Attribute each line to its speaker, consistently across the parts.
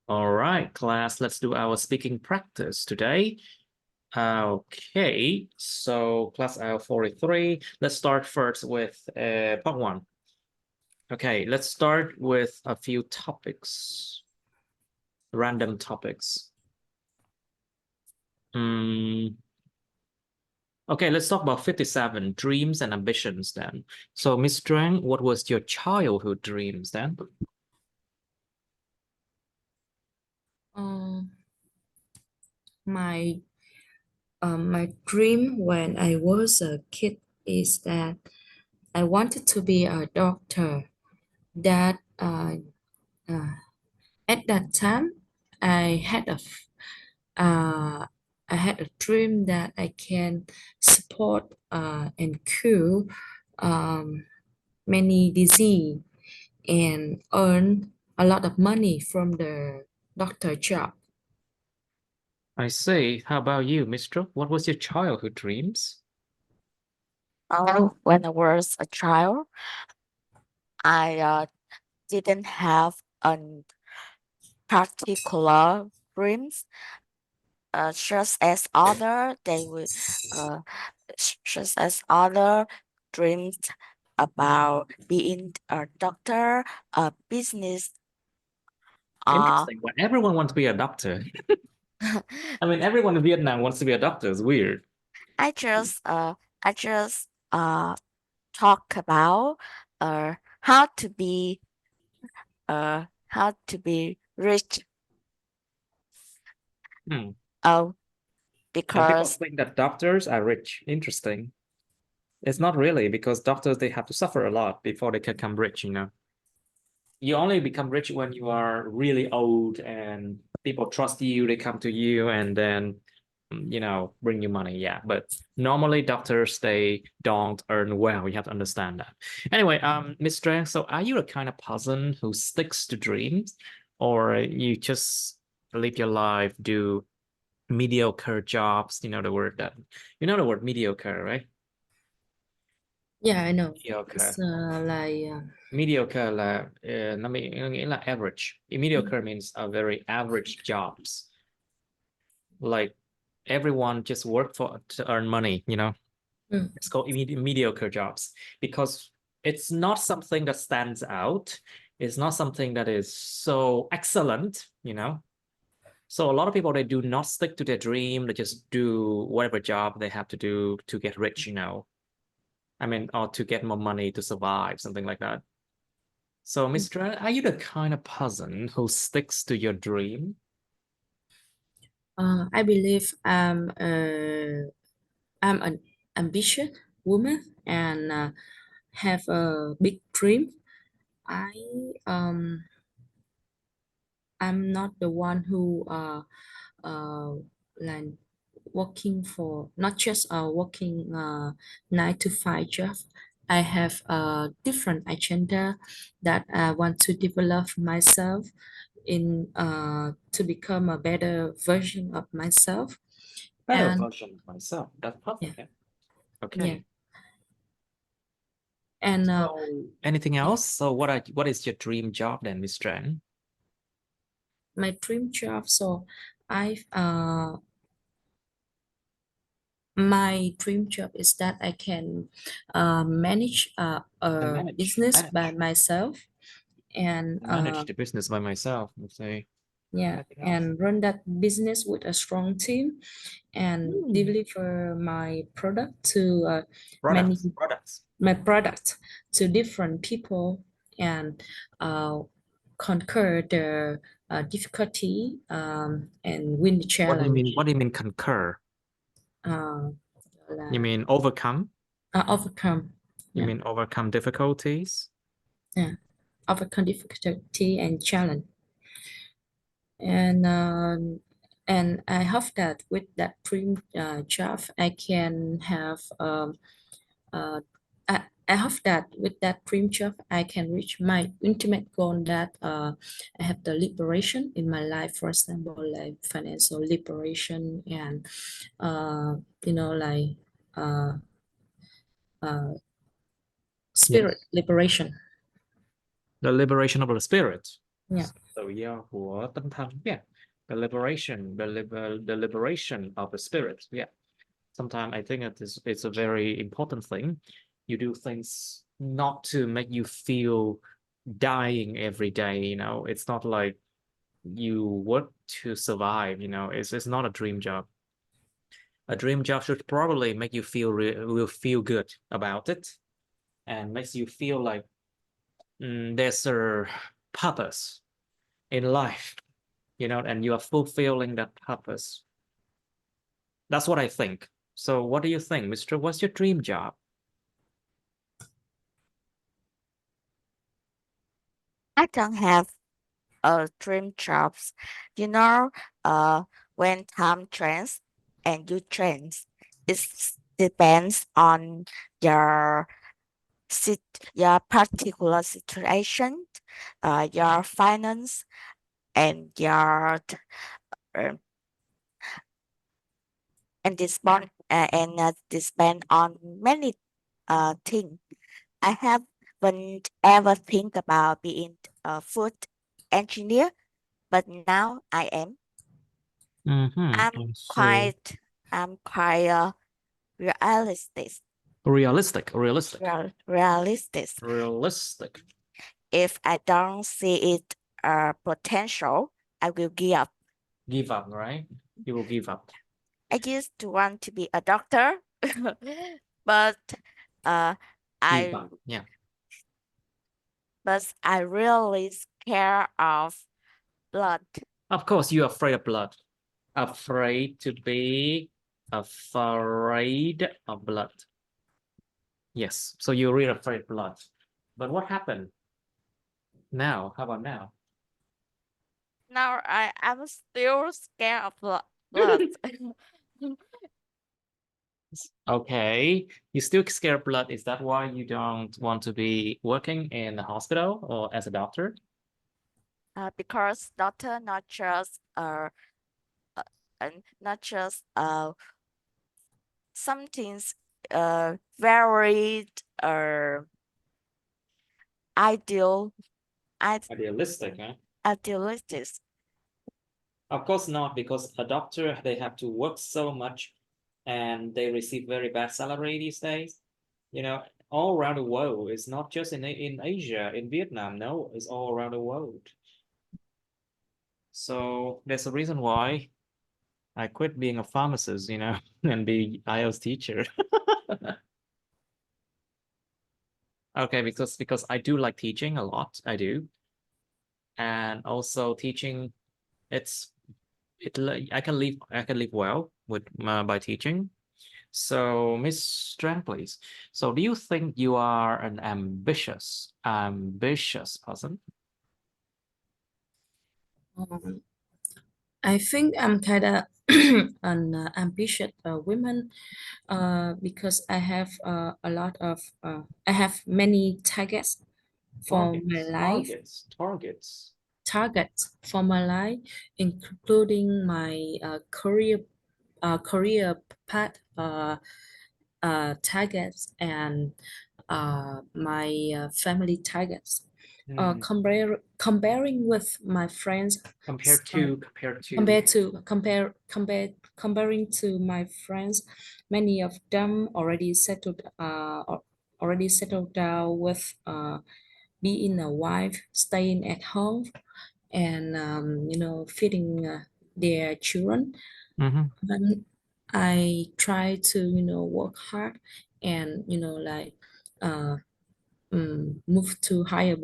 Speaker 1: All right, class, let's do our speaking practice today. Okay, so class IELTS 43. Let's start first with part one. Okay, let's start with a few topics, random topics. Okay, let's talk about 57, dreams and ambitions then. So, Miss Strang, what was your childhood dreams then?
Speaker 2: Um, my my dream when I was a kid is that I wanted to be a doctor. That uh, at that time I had I had a dream that I can support and cure um, many disease and earn a lot of money from the doctor job.
Speaker 1: I see. How about you, Mister? What was your childhood dreams?
Speaker 3: When I was a child, I didn't have a particular dreams. Just as other, they will, uh, just as other dreams about being a doctor, a business.
Speaker 1: Interesting. Well, everyone wants to be a doctor. I mean, everyone in Vietnam wants to be a doctor. It's weird.
Speaker 3: I just, talk about how to be rich.
Speaker 1: Hmm.
Speaker 3: Oh,
Speaker 1: And people
Speaker 3: because
Speaker 1: think that doctors are rich. Interesting. It's not really because doctors, they have to suffer a lot before they can become rich, you know. You only become rich when you are really old and people trust you, they come to you and then, bring you money. Yeah. But normally doctors, they don't earn well. You have to understand that. Anyway, Miss Strang, so are you a kind of person who sticks to dreams or you just live your life, do mediocre jobs? You know the word mediocre, right?
Speaker 2: Yeah, I know.
Speaker 1: Mediocre.
Speaker 2: It's like
Speaker 1: Mediocre là nó nghĩa là average. Mediocre means a very average jobs. Like everyone just work for to earn money, you know.
Speaker 2: mm,
Speaker 1: It's called mediocre jobs because it's not something that stands out. It's not something that is so excellent, you know. So a lot of people, they do not stick to their dream. They just do whatever job they have to do to get rich, you know. I mean, or to get more money to survive, something like that. So, Mr. Are you the kind of person who sticks to your dream?
Speaker 2: I believe I'm an ambitious woman and have a big dream. I um I'm not the one who uh like working for not just working 9 to 5 job. I have a different agenda that I want to develop myself in to become a better version of myself.
Speaker 1: Better
Speaker 2: And
Speaker 1: version of myself. That's
Speaker 2: yeah,
Speaker 1: perfect. Yeah.
Speaker 2: yeah.
Speaker 1: Okay.
Speaker 2: And
Speaker 1: So, anything else? So, what is your dream job then, Miss Tran?
Speaker 2: my dream job. So I my dream job is that I can manage
Speaker 1: To
Speaker 2: a
Speaker 1: manage,
Speaker 2: business by
Speaker 1: manage,
Speaker 2: myself and
Speaker 1: manage the business by myself. Let's say
Speaker 2: yeah,
Speaker 1: anything else?
Speaker 2: and run that business with a strong team and
Speaker 1: Hmm.
Speaker 2: deliver my product to many
Speaker 1: Products.
Speaker 2: my product to different people and uh, conquer the difficulty and win the
Speaker 1: What do you mean?
Speaker 2: challenge.
Speaker 1: What do you mean concur?
Speaker 2: Uh,
Speaker 1: You
Speaker 2: là,
Speaker 1: mean overcome?
Speaker 2: overcome.
Speaker 1: You
Speaker 2: Yeah,
Speaker 1: mean overcome difficulties?
Speaker 2: yeah, overcome difficulty and challenge. And I hope that with that dream job, I can have uh, I hope that with that dream job, I can reach my ultimate goal that I have the liberation in my life, for example, like financial liberation and uh, like uh, uh, spirit
Speaker 1: Yes.
Speaker 2: liberation.
Speaker 1: The liberation of the spirit.
Speaker 2: Yeah.
Speaker 1: tự do của tinh thần. Yeah. The liberation of the spirit. Yeah. Sometimes I think it's a very important thing. You do things not to make you feel dying every day, you know. It's not like you work to survive, you know. It's not a dream job. A dream job should probably make you will feel good about it, and makes you feel like there's a purpose in life, you know, and you are fulfilling that purpose. That's what I think. So what do you think, Mr.? What's your dream job?
Speaker 3: I don't have a dream jobs. You know, when time trends and you trends, it depends on your your particular situation, your finance, and your uh, and this depend on many things. I haven't ever think about being a food engineer, but now I am. I'm quite realistic.
Speaker 1: Realistic.
Speaker 3: If I don't see it potential, I will give up.
Speaker 1: Give up, right? You will give up.
Speaker 3: I used to want to be a doctor, but
Speaker 1: Give
Speaker 3: I
Speaker 1: up. Yeah.
Speaker 3: but I really scared of blood.
Speaker 1: Of course, you're afraid of blood. Afraid of blood. Yes. So you're really afraid of blood. But what happened now? How about now?
Speaker 3: Now I'm still scared of blood.
Speaker 1: Okay. You still scared of blood. Is that why you don't want to be working in the hospital or as a doctor?
Speaker 3: Because doctor not just something's very ideal
Speaker 1: Idealistic, huh?
Speaker 3: idealistic.
Speaker 1: Of course not, because a doctor, they have to work so much and they receive very bad salary these days. You know, all around the world. It's not just in Asia, in Vietnam. No, it's all around the world. So there's a reason why I quit being a pharmacist, you know, and be IELTS teacher. Okay, because I do like teaching a lot. I do. And also teaching, I can live well with by teaching. So, Miss Tran, please. So, do you think you are an ambitious person?
Speaker 2: I think I'm kind of an ambitious woman because I have many targets for my life. Targets for my life, including my career path targets and my family targets. Comparing with my friends, comparing to my friends, many of them already settled down with being a wife, staying at home, and feeding their children. But I try to work hard and uh, move to higher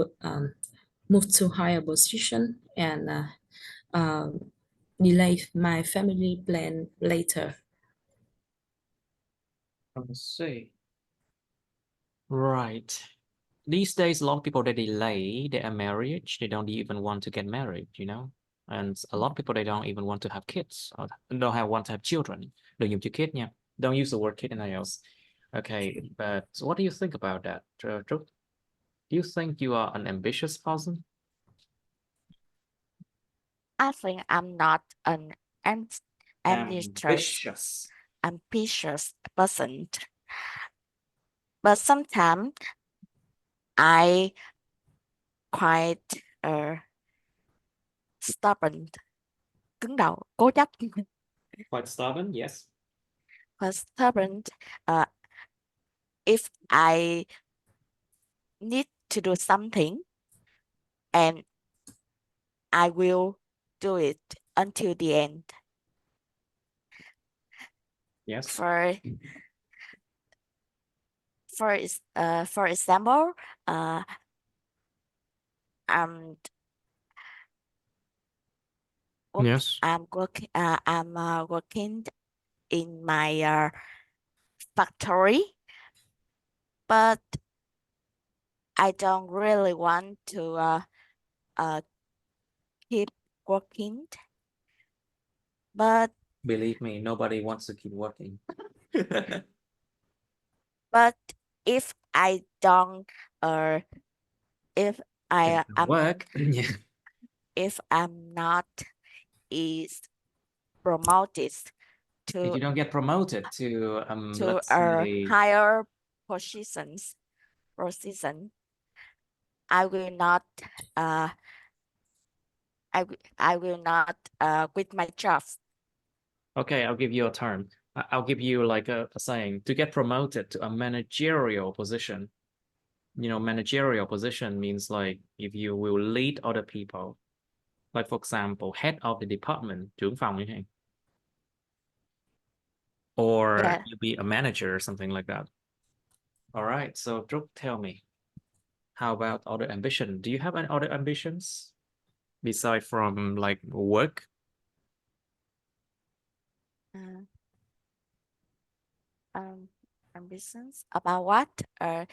Speaker 2: position and delay my family plan later.
Speaker 1: Let's see. Right. These days, a lot of people, they delay their marriage. They don't even want to get married, you know? And a lot of people, they don't even want to have kids or want to have children. Đừng dùng chữ kid nha. Don't use the word kid in IELTS. Okay, but what do you think about that, Trúc? Do you think you are an ambitious person?
Speaker 3: I think I'm not an ambitious person, but sometimes I quite stubborn, cứng đầu, cố chấp.
Speaker 1: Quite stubborn, yes.
Speaker 3: Quite stubborn. If I need to do something, and I will do it until the end.
Speaker 1: Yes.
Speaker 3: For example, I'm
Speaker 1: Yes.
Speaker 3: working in my factory, but I don't really want to keep working. But
Speaker 1: Believe me, nobody wants to keep working.
Speaker 3: but if I don't, if I am
Speaker 1: work, yeah.
Speaker 3: if I'm not is promoted
Speaker 1: If
Speaker 3: to
Speaker 1: you don't get promoted to let's
Speaker 3: a
Speaker 1: say,
Speaker 3: higher position, I will not I will not quit my job.
Speaker 1: okay, I'll give you a term. I'll give you like a saying. To get promoted to a managerial position, you know, managerial position means like if you will lead other people, like for example, head of the department, trưởng phòng chẳng hạn. Or
Speaker 3: Yeah.
Speaker 1: you be a manager or something like that. All right, so Trúc, tell me, how about other ambition? Do you have any other ambitions besides from like work?
Speaker 3: Ambitions about what? Can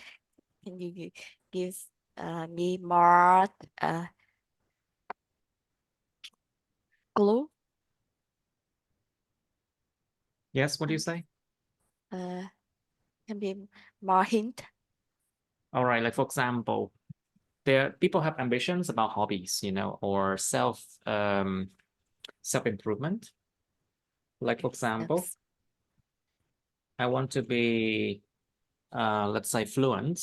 Speaker 3: you give me more clue?
Speaker 1: Yes, what do you say?
Speaker 3: Can be more hint.
Speaker 1: All right, like for example, there people have ambitions about hobbies, you know, or self-improvement. Like for example,
Speaker 3: Yes.
Speaker 1: I want to be let's say fluent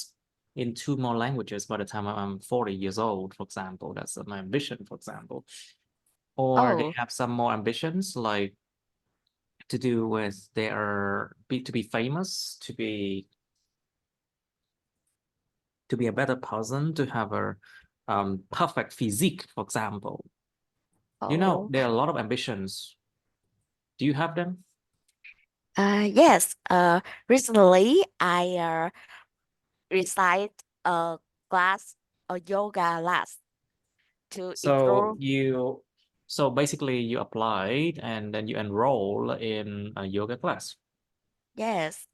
Speaker 1: in 2 more languages by the time I'm 40 years old, for example. That's my ambition, for example. Or they
Speaker 3: Oh,
Speaker 1: have some more ambitions like to do with to be famous, to be a better person, to have a perfect physique, for example. You know,
Speaker 3: oh.
Speaker 1: there are a lot of ambitions. Do you have them?
Speaker 3: Yes. Recently I recite a yoga class to
Speaker 1: So
Speaker 3: improve.
Speaker 1: so basically you applied and then you enroll in a yoga class.
Speaker 3: Yes.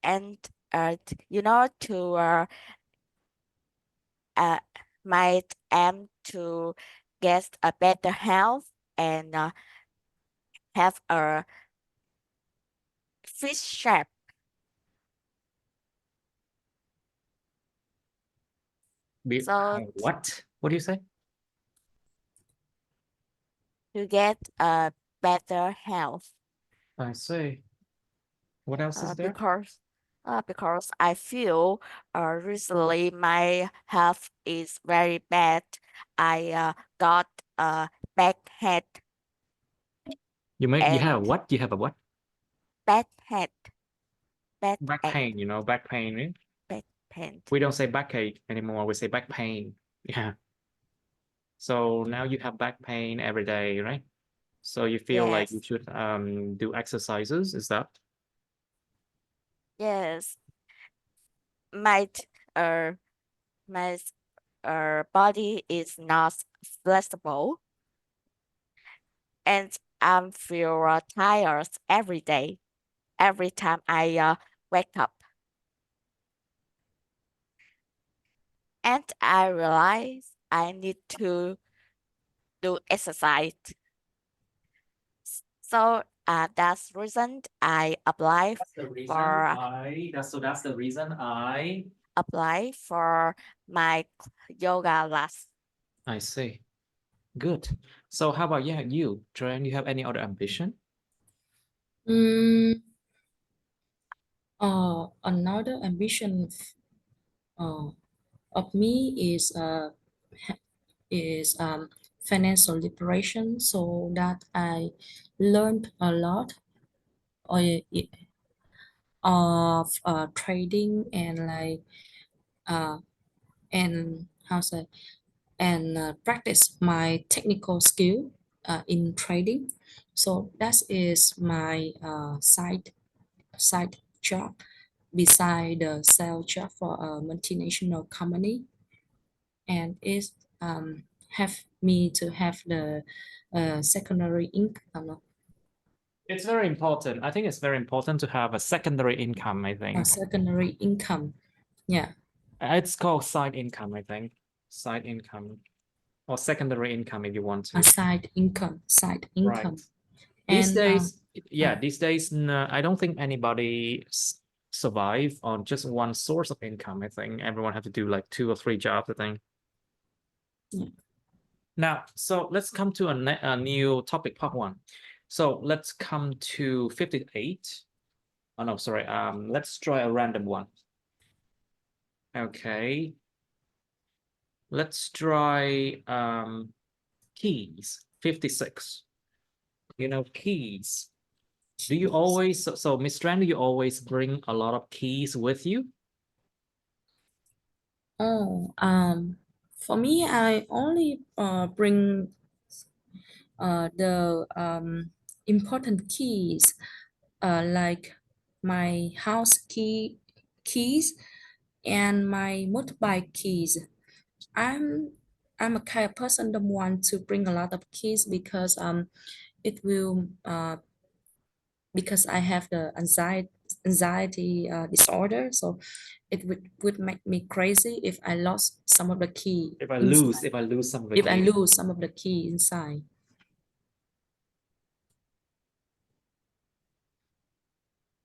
Speaker 3: And you know, to might aim to get a better health and have a fit shape. So
Speaker 1: What? What do you say?
Speaker 3: to get a better health.
Speaker 1: I see. What else is there?
Speaker 3: Because I feel recently my health is very bad. I got a bad head
Speaker 1: You have
Speaker 3: and
Speaker 1: what? You have a what?
Speaker 3: bad head, bad
Speaker 1: Back
Speaker 3: head,
Speaker 1: pain, you know, back pain. Eh?
Speaker 3: bad pain.
Speaker 1: We don't say backache anymore. We say back pain. Yeah. So now you have back pain every day, right? So you feel like you
Speaker 3: Yes,
Speaker 1: should do exercises, is that?
Speaker 3: yes. My uh my body is not flexible, and I feel tired every day. Every time I wake up. And I realize I need to do exercise. So that's the reason I apply for
Speaker 1: That's the reason
Speaker 3: my yoga class.
Speaker 1: I see. Good. So how about you, Tran, you have any other ambition?
Speaker 2: Mm, Another ambition uh, of me is financial liberation, so that I learned a lot of trading and like and how say and practice my technical skill in trading. So that is my side job beside the sales job for a multinational company, and it have me to have the secondary income.
Speaker 1: It's very important. I think it's very important to have a secondary income, I think.
Speaker 2: Secondary income, yeah.
Speaker 1: It's called side income, I think. Side income or secondary income if you want to.
Speaker 2: A side income.
Speaker 1: Right. These
Speaker 2: And
Speaker 1: days, these days, no, I don't think anybody survive on just one source of income. I think everyone have to do like 2 or 3 jobs, I think.
Speaker 2: yeah.
Speaker 1: Now, so let's come to a new topic, part 1. So let's come to 58. Oh no, sorry. Let's try a random one. Okay. Let's try keys. 56. You know, keys. Do you always, so Miss Tran, do you always bring a lot of keys with you?
Speaker 2: Oh, for me, I only bring the important keys, like my house keys and my motorbike keys. I'm I'm a kind of person don't want to bring a lot of keys because it will because I have the anxiety disorder, so it would make me crazy if I lost some of the key
Speaker 1: If I
Speaker 2: inside.
Speaker 1: lose some of the
Speaker 2: If I
Speaker 1: keys.
Speaker 2: lose some of the key inside.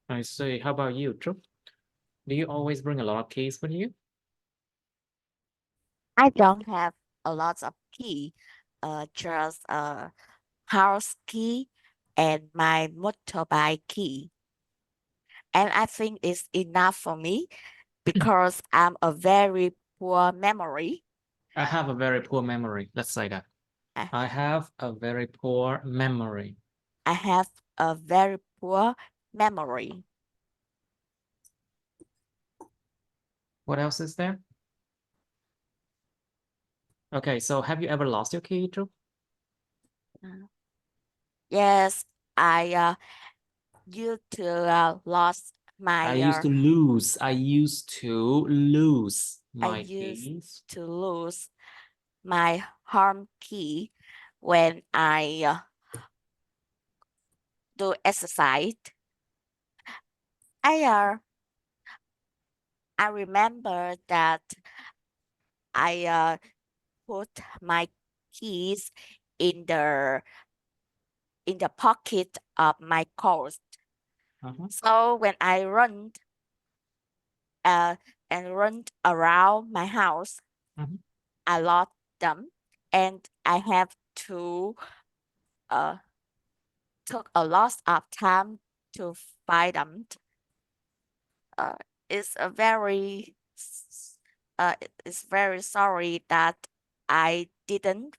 Speaker 1: I see. How about you, Trúc? Do you always bring a lot of keys with you?
Speaker 3: I don't have a lot of key, just a house key and my motorbike key. And I think it's enough for me because I'm a very poor memory.
Speaker 1: I have a very poor memory. Let's say that.
Speaker 3: I,
Speaker 1: I have a very poor memory.
Speaker 3: I have a very poor memory.
Speaker 1: What else is there? Okay, so have you ever lost your key, Trúc?
Speaker 3: Yes, I used to lost my
Speaker 1: I used to lose. I used to lose
Speaker 3: I
Speaker 1: my
Speaker 3: used
Speaker 1: keys.
Speaker 3: to lose my home key when I do exercise. I I remember that I put my keys in the pocket of my coat. So when I run and run around my house, I lost them, and I have to took a lot of time to find them. It's a very it's very sorry that I didn't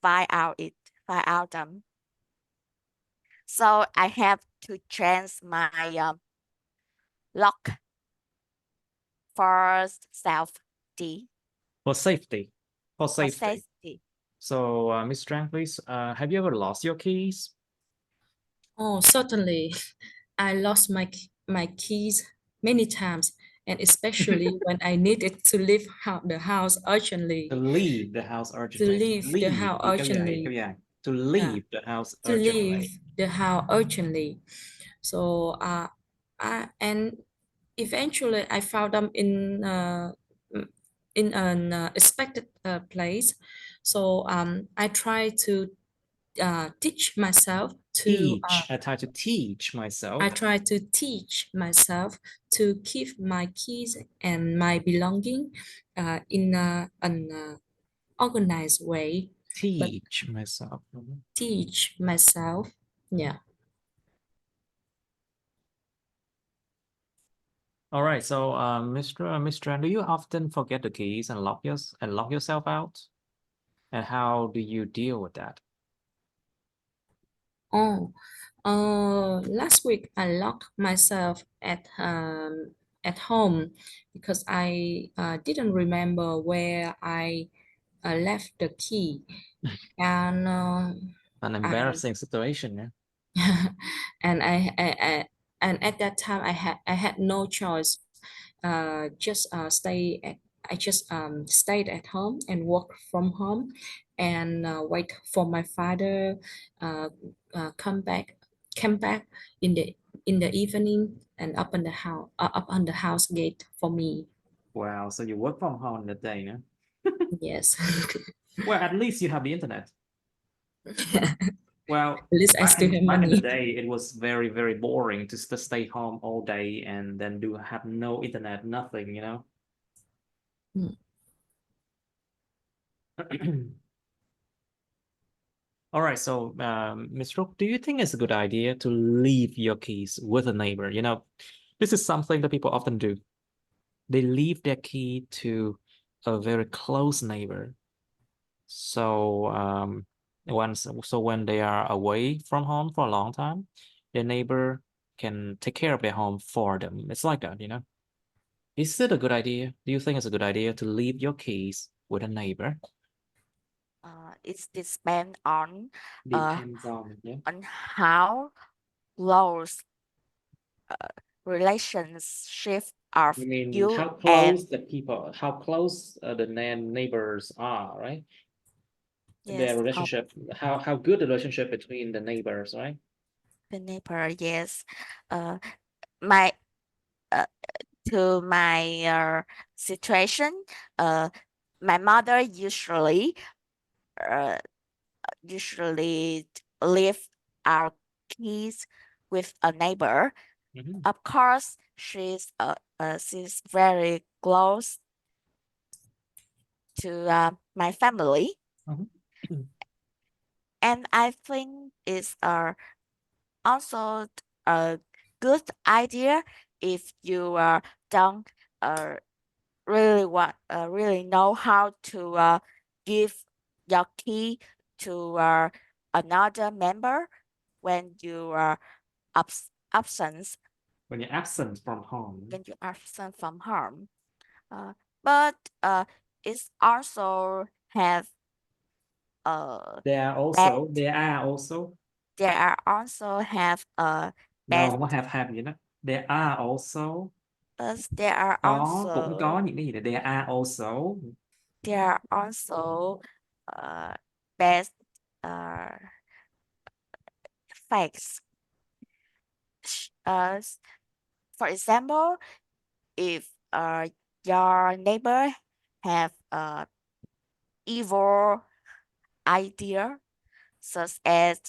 Speaker 3: find out them. So I have to change my lock for safety.
Speaker 1: For safety. For
Speaker 3: For
Speaker 1: safety.
Speaker 3: safety.
Speaker 1: So, Miss Tran, please, have you ever lost your keys?
Speaker 2: Oh, certainly. I lost my keys many times, and especially when I needed to leave the house urgently.
Speaker 1: To leave the house
Speaker 2: To
Speaker 1: urgently.
Speaker 2: leave the house urgently.
Speaker 1: To leave the house
Speaker 2: To
Speaker 1: urgently.
Speaker 2: leave the house urgently. So and eventually I found them in an expected place. So I try to teach myself to
Speaker 1: I try to teach myself.
Speaker 2: I try to teach myself to keep my keys and my belonging in an organized way. But
Speaker 1: Teach myself.
Speaker 2: teach myself, yeah.
Speaker 1: All right. So, Miss Tran, do you often forget the keys and lock yourself out? And how do you deal with that?
Speaker 2: Oh, last week I locked myself at home because I didn't remember where I left the key, and
Speaker 1: An
Speaker 2: I
Speaker 1: embarrassing situation, yeah.
Speaker 2: and I and at that time I had no choice. Just stay at I just stayed at home and work from home, and wait for my father uh, come back came back in the evening and up on the house gate for me.
Speaker 1: Wow, so you work from home that day, no?
Speaker 2: Yes.
Speaker 1: Well, at least you have the internet. Well,
Speaker 2: At least I still have
Speaker 1: back in the
Speaker 2: money.
Speaker 1: day, it was very, very boring to stay home all day and then have no internet, nothing, you know?
Speaker 2: Mm.
Speaker 1: All right, so Ms. Rook, do you think it's a good idea to leave your keys with a neighbor? You know, this is something that people often do. They leave their key to a very close neighbor. So when they are away from home for a long time, their neighbor can take care of their home for them. It's like that, you know. Is it a good idea? Do you think it's a good idea to leave your keys with a neighbor?
Speaker 3: It depends
Speaker 1: Depends on, yeah.
Speaker 3: on how close relationship of
Speaker 1: You mean
Speaker 3: you
Speaker 1: how
Speaker 3: and
Speaker 1: close how close the neighbors are, right? Their
Speaker 3: yes of
Speaker 1: relationship, how good the relationship between the neighbors, right?
Speaker 3: the neighbor. Yes, uh, my uh, to my situation, my mother uh, usually leave our keys with a neighbor.
Speaker 1: Mhm.
Speaker 3: Of course, she's very close to my family,
Speaker 1: Mhm.
Speaker 3: and I think it's also a good idea if you don't uh, really know how to give your key to another member when you are absent
Speaker 1: When you're absent from home.
Speaker 3: when you are absent from home. Uh, but it's also have
Speaker 1: There are
Speaker 3: bad.
Speaker 1: also, there are also,
Speaker 3: There are also have
Speaker 1: no,
Speaker 3: bad.
Speaker 1: không có have gì đó. There are also,
Speaker 3: There are
Speaker 1: cũng có
Speaker 3: also
Speaker 1: những cái gì đó. There are also.
Speaker 3: there are also bad uh, facts. For example, if your neighbor have evil idea such as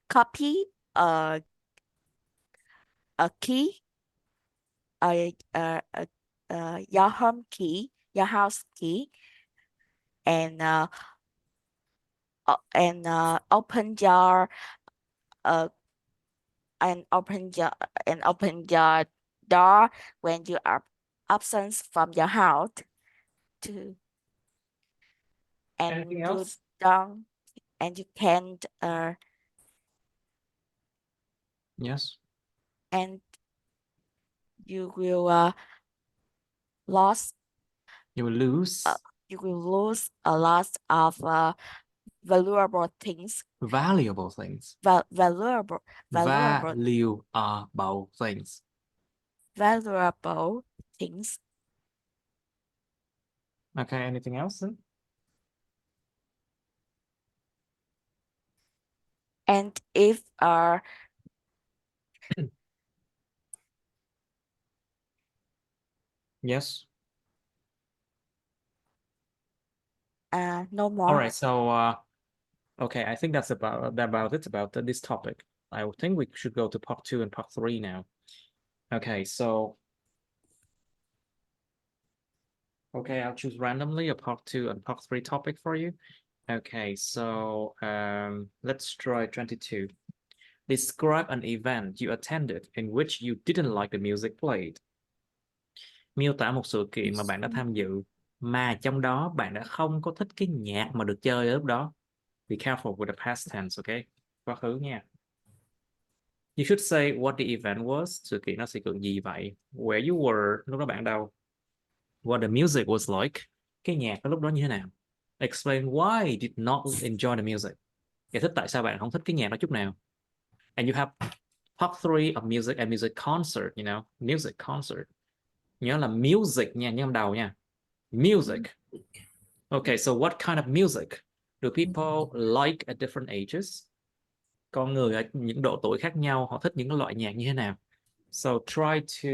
Speaker 3: copy uh, a key, your home key, your house key, and open your uh open your door when you are absent from your house to
Speaker 1: Anything
Speaker 3: and you
Speaker 1: else?
Speaker 3: don't and you can't
Speaker 1: Yes.
Speaker 3: and you will lost
Speaker 1: You will lose
Speaker 3: you will lose a lot of valuable things
Speaker 1: valuable things.
Speaker 3: valuable
Speaker 1: Valuable things.
Speaker 3: valuable things.
Speaker 1: Okay, anything else then?
Speaker 3: And if
Speaker 1: Yes.
Speaker 3: no
Speaker 1: All
Speaker 3: more.
Speaker 1: right, so okay, I think that's about this topic. I think we should go to part 2 and part 3 now. Okay, so okay, I'll choose randomly a part 2 and part 3 topic for you. Okay, so let's try 22. Describe an event you attended in which you didn't like the music played. Miêu tả một sự kiện mà bạn đã tham dự mà trong đó bạn đã không có thích cái nhạc mà được chơi ở lúc đó. Be careful with the past tense, okay? Quá khứ nha. You should say what the event was. Sự kiện nó sự kiện gì vậy? Where you were, lúc đó bạn đâu? What the music was like. Cái nhạc ở lúc đó như thế nào? Explain why you did not enjoy the music. Giải thích tại sao bạn không thích cái nhạc đó chút nào. And you have part 3 of music and music concert, you know, music concert. Nhớ là music nha, nhớ trong đầu nha. Music. Okay, so what kind of music do people like at different ages? Con người ở những độ tuổi khác nhau họ thích những loại nhạc như thế nào? So try to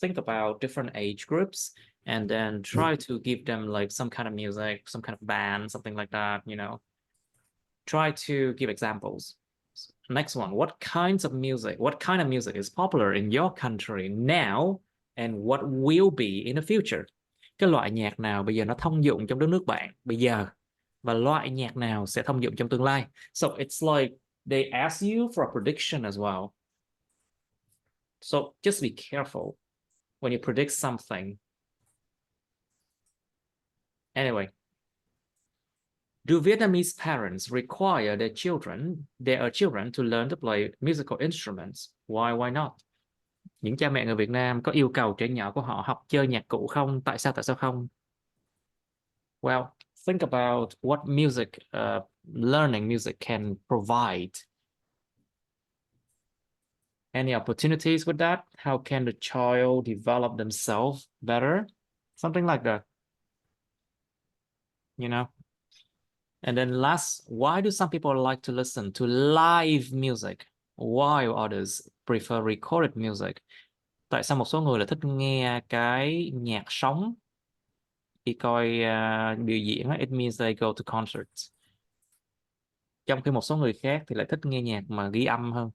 Speaker 1: think about different age groups and then try to give them like some kind of music, some kind of band, something like that, you know. Try to give examples. Next one, what kind of music is popular in your country now and what will be in the future? Cái loại nhạc nào bây giờ nó thông dụng trong đất nước bạn bây giờ và loại nhạc nào sẽ thông dụng trong tương lai? So it's like they ask you for a prediction as well. So just be careful when you predict something. Anyway, do Vietnamese parents require their children to learn to play musical instruments? Why not? Những cha mẹ người Việt Nam có yêu cầu trẻ nhỏ của họ học chơi nhạc cụ không? Tại sao không? Well, think about what learning music can provide. Any opportunities with that? How can the child develop themselves better? Something like that. You know? And then last, why do some people like to listen to live music while others prefer recorded music? Tại sao một số người lại thích nghe cái nhạc sống khi coi biểu diễn? It means they go to concerts. Trong khi một số người khác thì lại thích nghe nhạc mà ghi âm hơn,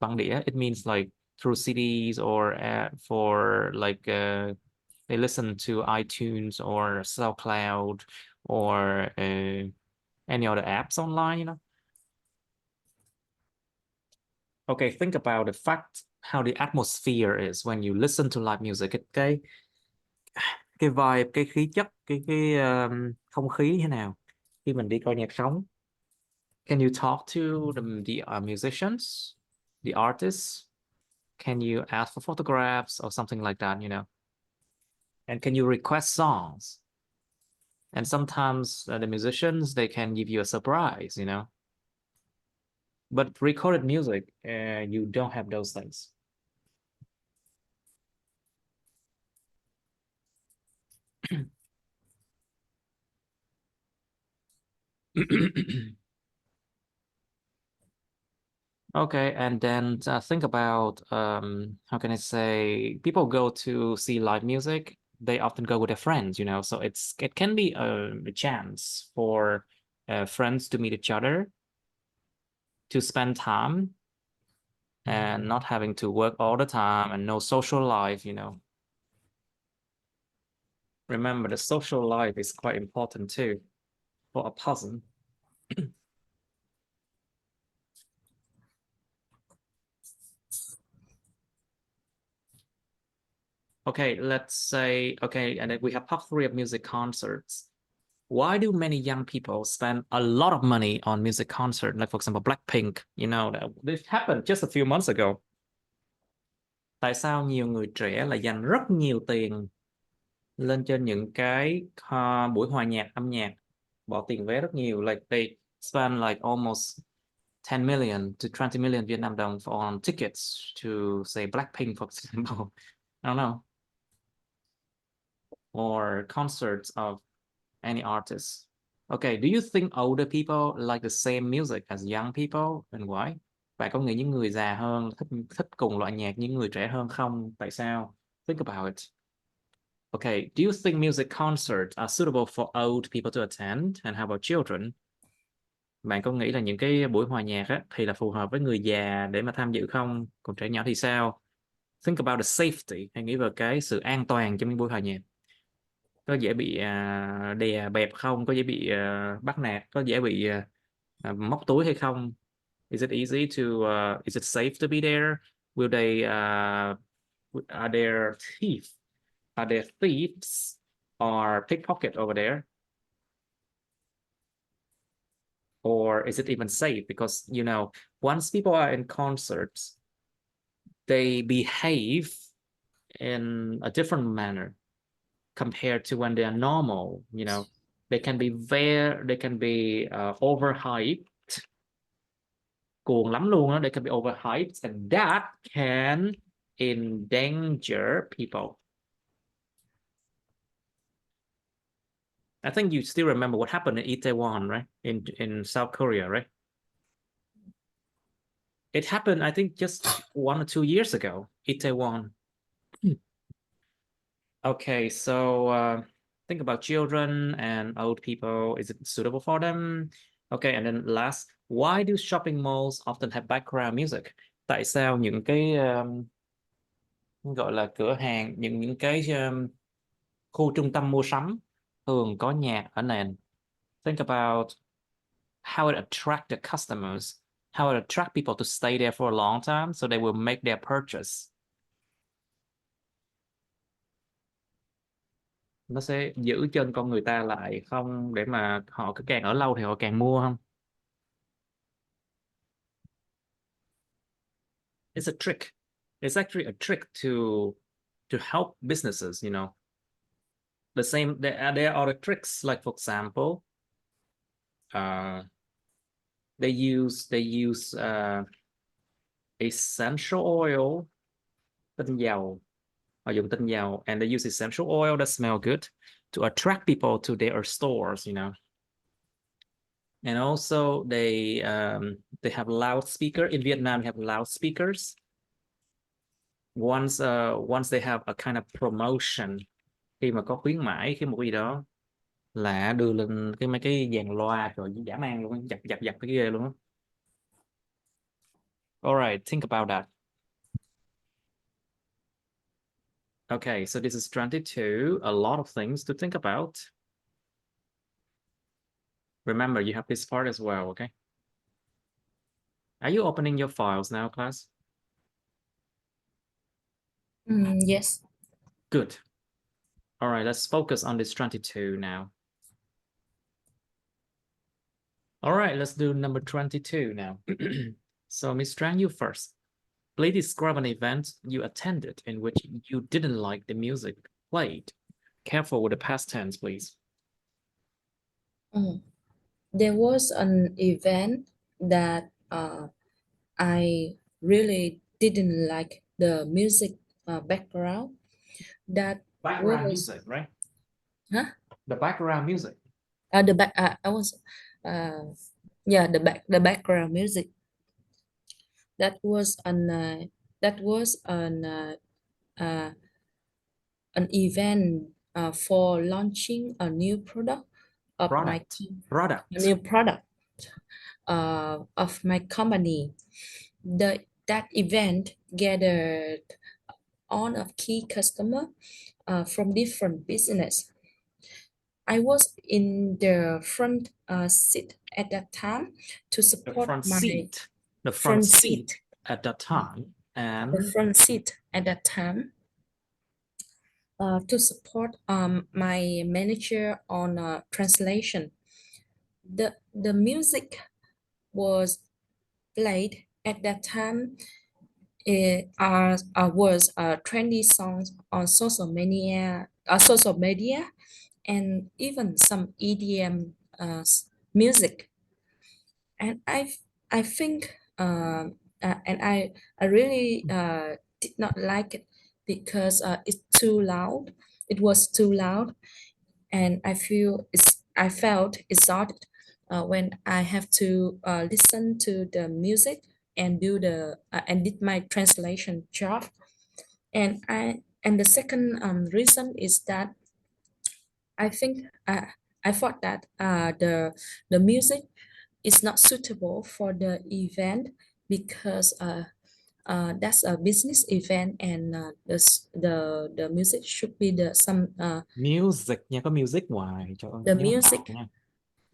Speaker 1: băng đĩa. It means like through CDs or for like they listen to iTunes or SoundCloud or any other apps online, you know. Okay, think about the fact how the atmosphere is when you listen to live music. Cái vibe, cái khí chất, cái không khí thế nào khi mình đi coi nhạc sống? Can you talk to the musicians, the artists? Can you ask for photographs or something like that, you know? And can you request songs? And sometimes the musicians, they can give you a surprise, you know? But recorded music, you don't have those things. Okay, and then think about how can I say, people go to see live music, they often go with their friends, you know, so it can be a chance for friends to meet each other, to spend time, and not having to work all the time and no social life, you know. Remember, the social life is quite important too for a person. Okay, let's say, okay, and then we have part 3 of music concerts. Why do many young people spend a lot of money on music concert? Like, for example, Blackpink, you know, this happened just a few months ago. Tại sao nhiều người trẻ lại dành rất nhiều tiền lên trên những cái buổi hòa nhạc, âm nhạc, bỏ tiền vé rất nhiều. Like, they spend like almost 10 million to 20 million Vietnam dong on tickets to, say, Blackpink, for example. I don't know. Or concerts of any artist. Okay, do you think older people like the same music as young people and why? Bạn có nghĩ những người già hơn thích cùng loại nhạc như người trẻ hơn không? Tại sao? Think about it. Okay, do you think music concerts are suitable for old people to attend? And how about children? Bạn có nghĩ là những cái buổi hòa nhạc á, thì là phù hợp với người già để mà tham dự không? Còn trẻ nhỏ thì sao? Think about the safety. Hãy nghĩ về cái sự an toàn trong những buổi hòa nhạc. Có dễ bị đè bẹp không? Có dễ bị bắt nạt? Có dễ bị móc túi hay không? Is it easy to is it safe to be there? Will they are there thieves? Are there thieves are pickpocket over there? Or is it even safe? Because, you know, once people are in concerts, they behave in a different manner compared to when they are normal. You know, they can be overhyped, cuồng lắm luôn á. They can be overhyped, and that can endanger people. I think you still remember what happened in Itaewon, right? In South Korea, right? It happened, I think, just 1 or 2 years ago, Itaewon. Okay, so think about children and old people. Is it suitable for them? Okay, and then last, why do shopping malls often have background music? Tại sao những cái gọi là cửa hàng, những cái khu trung tâm mua sắm thường có nhạc ở nền? Think about how it attract the customers, how it attract people to stay there for a long time so they will make their purchase. Nó sẽ giữ chân con người ta lại không, để mà họ cứ càng ở lâu thì họ càng mua không? It's a trick. It's actually a trick to help businesses, you know. The same, there are other tricks, like for example, they use essential oil, tinh dầu. Họ dùng tinh dầu, and they use essential oil that smell good to attract people to their stores, you know. And also they have loudspeaker. In Vietnam, they have loudspeakers. Once they have a kind of promotion, khi mà có khuyến mãi, khi một cái gì đó là đưa lên mấy cái dàn loa rồi dã man luôn, dập cái ghê luôn á. All right, think about that. Okay, so this is 22. A lot of things to think about. Remember, you have this part as well, okay? Are you opening your files now, class?
Speaker 2: Yes.
Speaker 1: Good. All right, let's focus on this 22 now. All right, let's do number 22 now. So, Miss Tran, you first. Please describe an event you attended in which you didn't like the music played. Careful with the past tense, please.
Speaker 2: There was an event that I really didn't like the music background. That
Speaker 1: Background
Speaker 2: was,
Speaker 1: music, right?
Speaker 2: huh?
Speaker 1: The background music.
Speaker 2: The back. I was, yeah, the background music. That was an event for launching a new product of
Speaker 1: Product.
Speaker 2: a new product of my company. That event gathered on of key customer from different business. I was in the front seat at that time to support
Speaker 1: The front seat. The front seat at that time. And
Speaker 2: the front seat at that time to support my manager on translation. The music was played at that time. Was trendy songs on social media, and even some EDM music. And I think and I really did not like it because it's too loud. It was too loud, and I felt exhausted when I have to listen to the music and did my translation job. And the second reason is that I think I thought that the music is not suitable for the event because that's a business event, and the music should be
Speaker 1: music nha, có music ngoài. Trời ơi,
Speaker 2: the
Speaker 1: nhớ
Speaker 2: music
Speaker 1: tạo nha.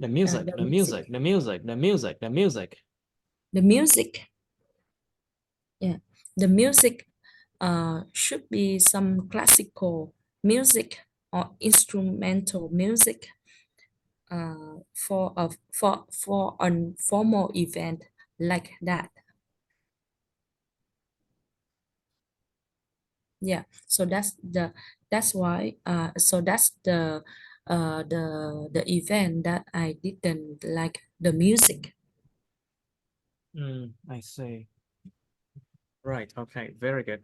Speaker 1: The music, the music, the music, the music, the music.
Speaker 2: the music. The music should be some classical music or instrumental music for a formal event like that. Yeah, so that's why so that's the event that I didn't like the music.
Speaker 1: I see. Right. Okay. Very good.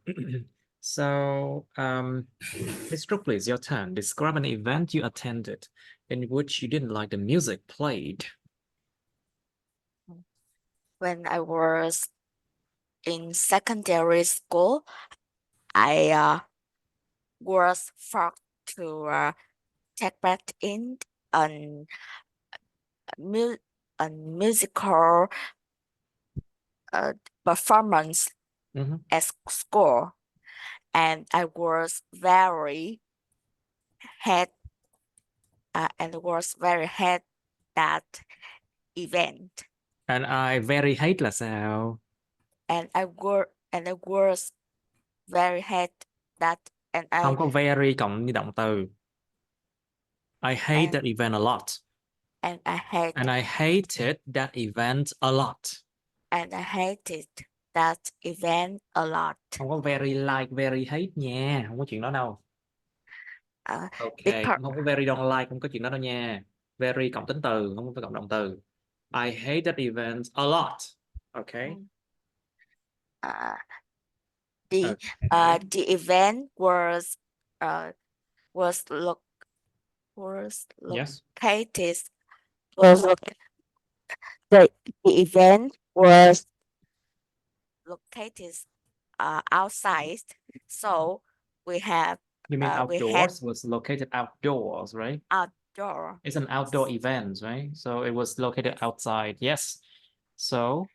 Speaker 1: So, Ms. Trúc, please, your turn. Describe an event you attended in which you didn't like the music played.
Speaker 3: When I was in secondary school, I was forced to take part in an mu a musical performance at school, and I was very hate that event,
Speaker 1: And I very hate là sao?
Speaker 3: and I was very hate that, and
Speaker 1: Không có very cộng như động từ. I hate that event a lot.
Speaker 3: and I hate
Speaker 1: And I hated that event a lot.
Speaker 3: and I hated that event a lot.
Speaker 1: Không có very like, very hate nha. Không có chuyện đó đâu. Ok,
Speaker 3: Because
Speaker 1: không có very don't like, không có chuyện đó đâu nha. Very cộng tính từ, không phải cộng động từ. I hate that event a lot. Okay.
Speaker 3: the
Speaker 1: Okay.
Speaker 3: the event was
Speaker 1: Yes.
Speaker 3: located was loc- the event was located outside, so we have
Speaker 1: You mean
Speaker 3: we had
Speaker 1: outdoors? Was located outdoors, right?
Speaker 3: outdoor.
Speaker 1: It's an outdoor event, right? So it was located outside. Yes. So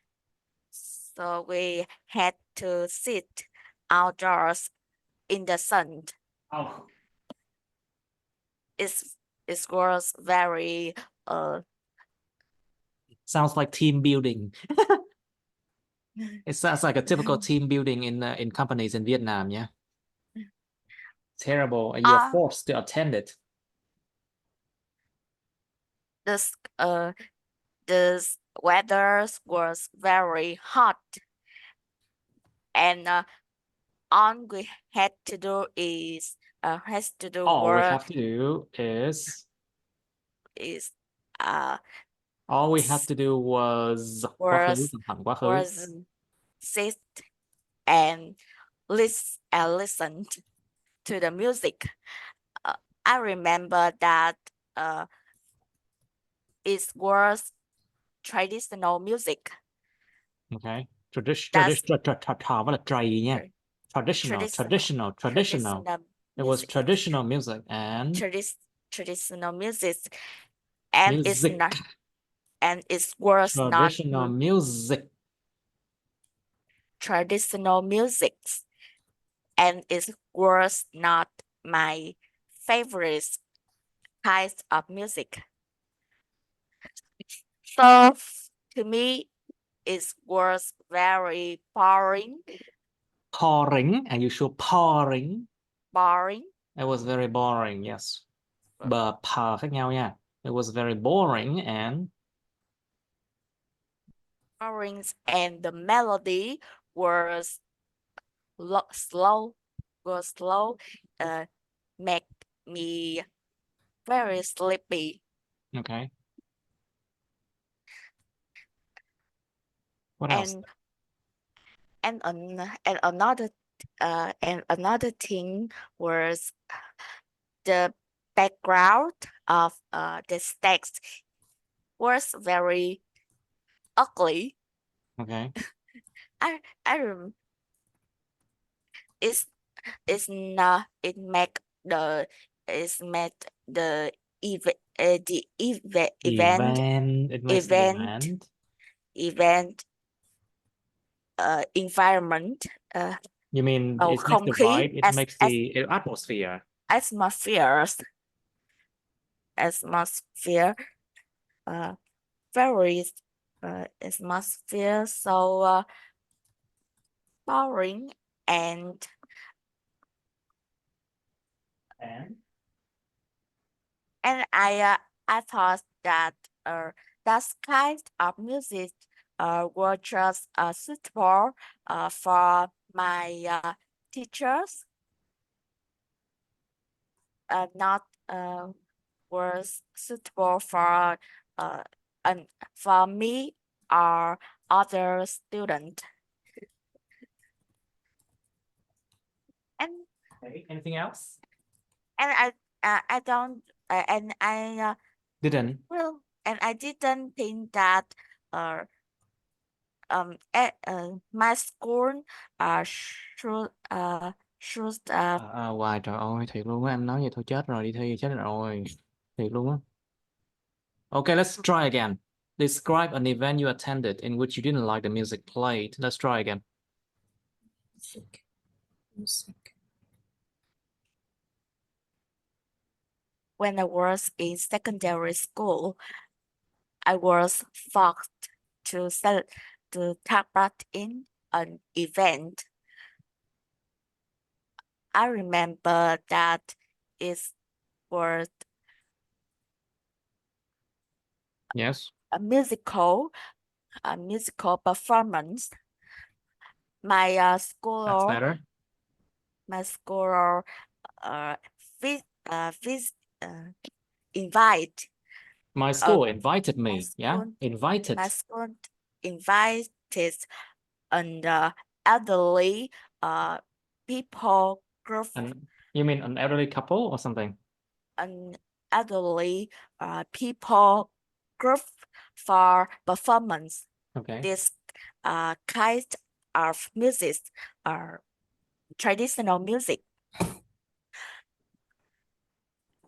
Speaker 3: So we had to sit outdoors in the sun.
Speaker 1: oh,
Speaker 3: It was very
Speaker 1: sounds like team building. It sounds like a typical team building in companies in Vietnam, yeah. Terrible, and you're forced to attend it.
Speaker 3: this weather was very hot, and all we had to do is has to do
Speaker 1: All we
Speaker 3: work
Speaker 1: have to do is
Speaker 3: is
Speaker 1: all we had to do was quá khứ,
Speaker 3: was
Speaker 1: thành phần quá khứ.
Speaker 3: was sit and listen to the music. I remember that it was traditional music.
Speaker 1: Okay. Traditional với là trầy nha. Traditional. It was traditional music and
Speaker 3: traditional music, and
Speaker 1: music.
Speaker 3: it's not, and it was not
Speaker 1: Traditional music.
Speaker 3: traditional music, and it was not my favorite kind of music. So to me, it was very boring.
Speaker 1: Boring. Are you sure? Boring.
Speaker 3: Boring.
Speaker 1: It was very boring. Yes. Bờ phờ khác nhau nha. It was very boring and
Speaker 3: the melody was slow. Make me very sleepy.
Speaker 1: okay. What else?
Speaker 3: And another thing was the background of the text was very ugly.
Speaker 1: Okay.
Speaker 3: I not it make the it's made the event
Speaker 1: It makes the event.
Speaker 3: Environment.
Speaker 1: You mean it makes
Speaker 3: Không
Speaker 1: the
Speaker 3: khí,
Speaker 1: vibe, it makes the atmosphere.
Speaker 3: Atmosphere very atmosphere so boring and And I thought that that kind of music were just suitable for my teachers, not was suitable and for me or other student. And
Speaker 1: Okay, anything else?
Speaker 3: I don't and I
Speaker 1: Didn't.
Speaker 3: well and I didn't think that uh my school should
Speaker 1: Hoài trời ơi, thiệt luôn á, em nói vậy thôi chết rồi, đi thi chết rồi, thiệt luôn á. Okay, let's try again. Describe an event you attended in which you didn't like the music played. Let's try again.
Speaker 2: Music.
Speaker 3: When I was in secondary school, I was forced to take part in an event. I remember that it was
Speaker 1: Yes.
Speaker 3: a musical performance. My
Speaker 1: That's
Speaker 3: school
Speaker 1: better.
Speaker 3: uh, vis, vis, invite
Speaker 1: My
Speaker 3: uh,
Speaker 1: school invited
Speaker 3: my
Speaker 1: me. Yeah,
Speaker 3: school
Speaker 1: invited.
Speaker 3: my school invited an elderly people group,
Speaker 1: You mean an elderly couple or something?
Speaker 3: an elderly people group for performance.
Speaker 1: Okay.
Speaker 3: This kind of music are traditional music,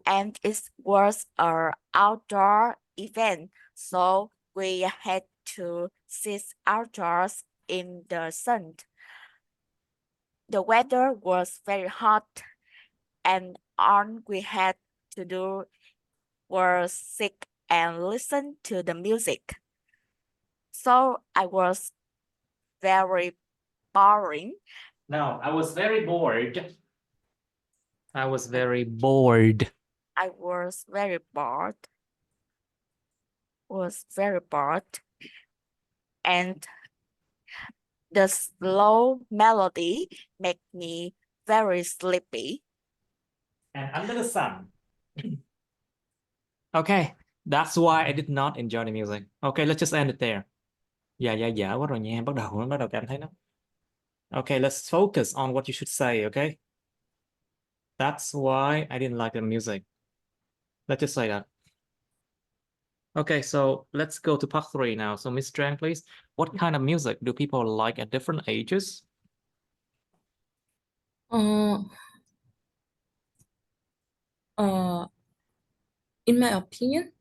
Speaker 3: and it was an outdoor event, so we had to sit outdoors in the sun. The weather was very hot, and all we had to do was sit and listen to the music. So I was very boring.
Speaker 1: No, I was very bored. I was very bored.
Speaker 3: I was very bored. Was very bored. And the slow melody made me very sleepy.
Speaker 1: And under the sun. Okay, that's why I did not enjoy the music. Okay, let's just end it there. Dạ dở quá rồi nha, bắt đầu cảm thấy nó. Okay, let's focus on what you should say, okay? That's why I didn't like the music. Let's just say that. Okay, so let's go to part 3 now. So Miss Tran, please. What kind of music do people like at different ages?
Speaker 2: Uh, in my opinion,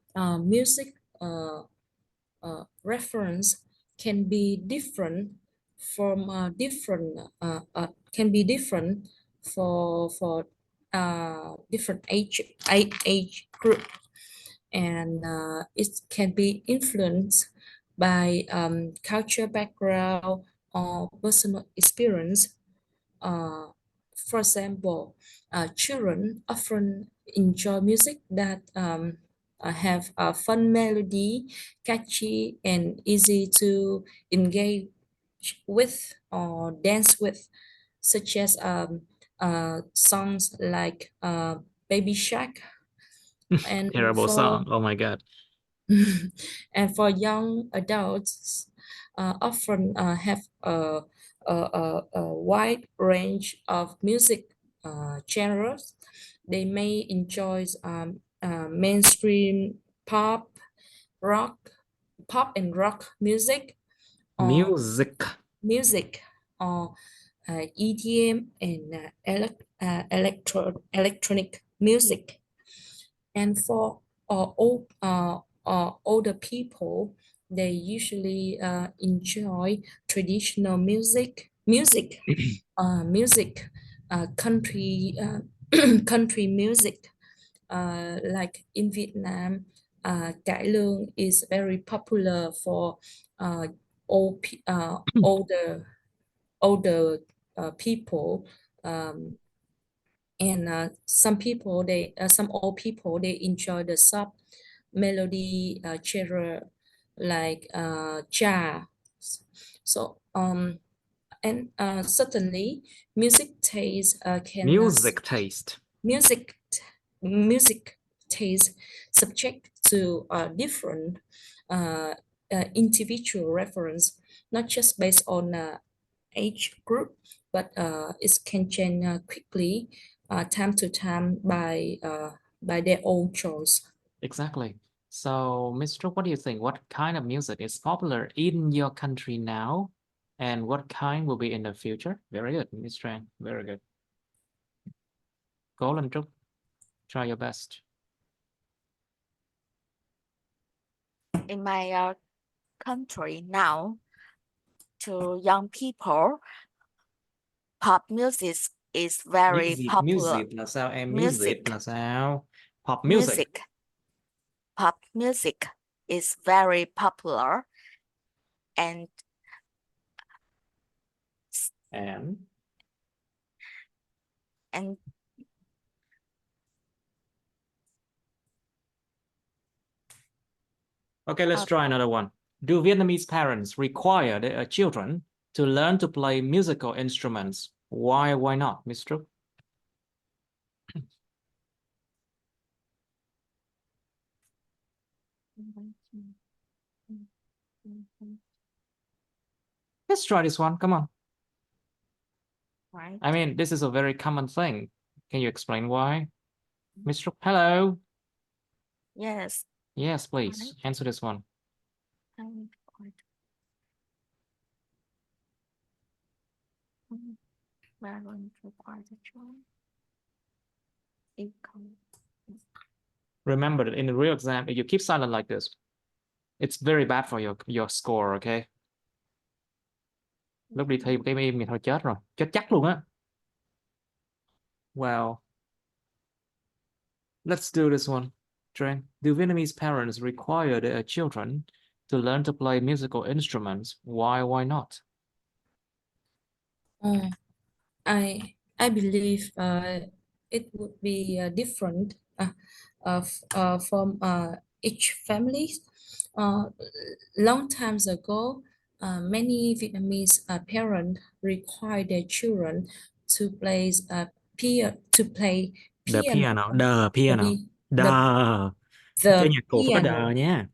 Speaker 2: music reference can be different from can be different for different age group, and it can be influenced by culture background or personal experience. uh, for example, children often enjoy music that have a fun melody, catchy and easy to engage with or dance with, such as songs like Baby Shark. And
Speaker 1: Terrible song. Oh my God.
Speaker 2: and for young adults, often have a wide range of music genres. They may enjoy mainstream pop, rock, pop and rock music, or
Speaker 1: Music.
Speaker 2: music, or EDM and electronic music. And for older people, they usually enjoy traditional country country music. Like in Vietnam, cải lương is very popular for older people. And some people, some old people, they enjoy the soft melody genre like jazz. So and certainly music taste can
Speaker 1: Music taste.
Speaker 2: music music taste subject to different uh, individual reference, not just based on age group, but it can change quickly time to time by their own choice.
Speaker 1: Exactly. So, Mr. What do you think? What kind of music is popular in your country now? And what kind will be in the future? Very good, Miss Tran. Very good. Cố lên Trúc. Try your best.
Speaker 3: In my country now, to young people, pop music is very popular.
Speaker 1: Music là sao em?
Speaker 3: Music.
Speaker 1: Là sao? Pop music.
Speaker 3: Music. Pop music is very popular and
Speaker 1: And okay, let's try another one. Do Vietnamese parents require their children to learn to play musical instruments? Why not, Miss Trúc? Let's try this one. Come on.
Speaker 3: right.
Speaker 1: I mean, this is a very common thing. Can you explain why? Miss Trúc, hello.
Speaker 3: Yes.
Speaker 1: Yes, please
Speaker 3: Right.
Speaker 1: answer this one. Remember that in the real exam, if you keep silent like this, it's very bad for your score, okay? Lúc đi thi cái im thì thôi chết rồi, chết chắc luôn á. Well, let's do this one. Tran, do Vietnamese parents require their children to learn to play musical instruments? Why not?
Speaker 2: I believe it would be different from each family. Long times ago, many Vietnamese parents require their children to play to play
Speaker 1: The piano. The
Speaker 2: The,
Speaker 1: piano.
Speaker 2: the,
Speaker 1: Chơi
Speaker 2: the
Speaker 1: nhạc cụ phải có
Speaker 2: piano.
Speaker 1: the nha.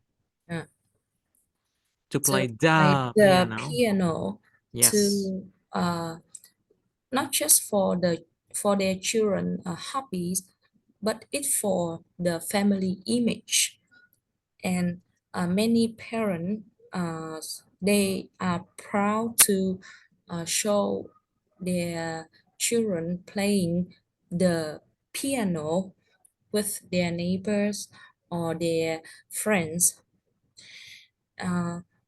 Speaker 1: To play
Speaker 2: To play
Speaker 1: the
Speaker 2: the
Speaker 1: piano.
Speaker 2: piano.
Speaker 1: Yes.
Speaker 2: To not just for their children hobbies, but it's for the family image. And many parents they are proud to show their children playing the piano with their neighbors or their friends.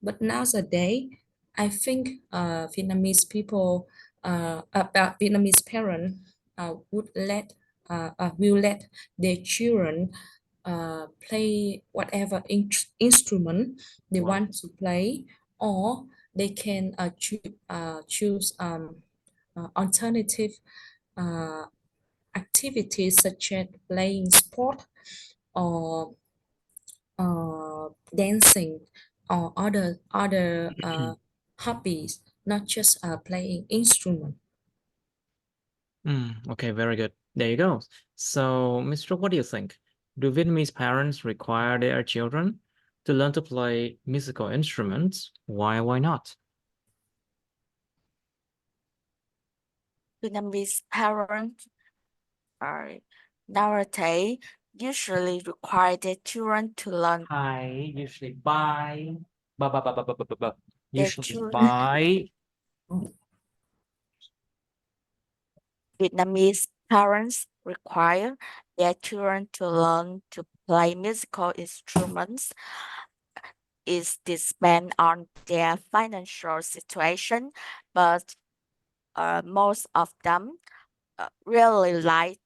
Speaker 2: But nowadays, I think Vietnamese people, about Vietnamese parents, will let their children play whatever instrument they want to play, or they can choose alternative activities such as playing sport or dancing or other hobbies, not just playing instrument.
Speaker 1: Okay, very good. There you go. So, Mr. What do you think? Do Vietnamese parents require their children to learn to play musical instruments? Why not?
Speaker 3: Vietnamese parents are nowadays usually require their children to learn.
Speaker 1: Usually by usually
Speaker 3: children-
Speaker 1: by
Speaker 3: Vietnamese parents require their children to learn to play musical instruments. It depends on their financial situation, but most of them really like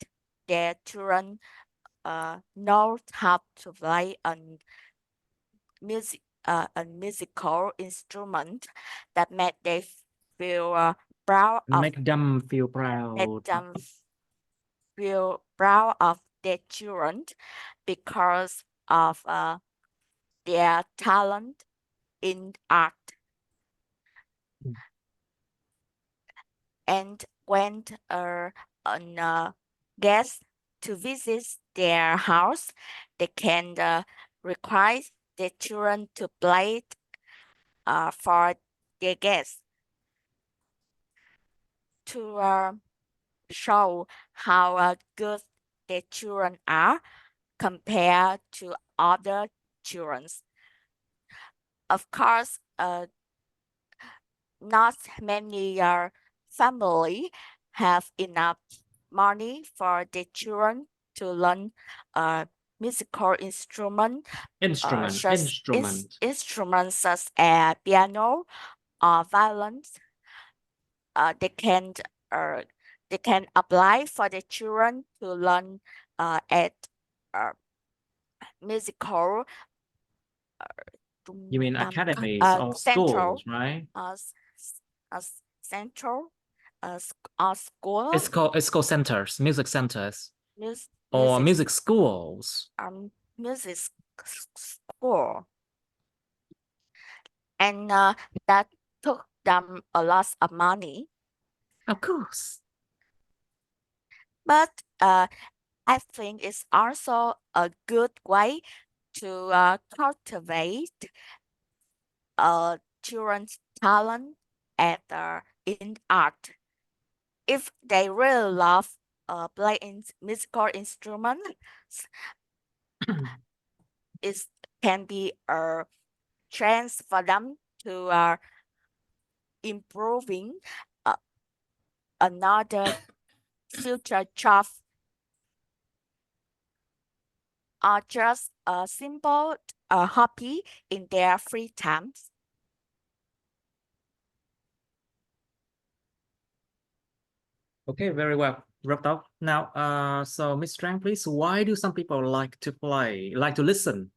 Speaker 3: their children know how to play a musical instrument that make them feel proud of.
Speaker 1: make them feel proud.
Speaker 3: Make them feel proud of their children because of their talent in art.
Speaker 1: Mm.
Speaker 3: And when a guest to visit their house, they can request their children to play it for their guests to show how good their children are compared to other children. Of course, not many family have enough money for their children to learn musical instruments such as piano or violins. They can apply for the children to learn at musical
Speaker 1: You mean
Speaker 3: trung tâm
Speaker 1: academies or
Speaker 3: central
Speaker 1: schools, right?
Speaker 3: Central school
Speaker 1: It's called centers, music centers, or
Speaker 3: music
Speaker 1: music schools.
Speaker 3: music school, and that took them a lot of money.
Speaker 1: Of course.
Speaker 3: But I think it's also a good way to cultivate children's talent at in art. If they really love playing musical instruments, it can be a chance for them to improving another future job, or just a simple hobby in their free times.
Speaker 1: Okay, very well. Wrapped up. Now, so Miss Trang, please, why do some people like to listen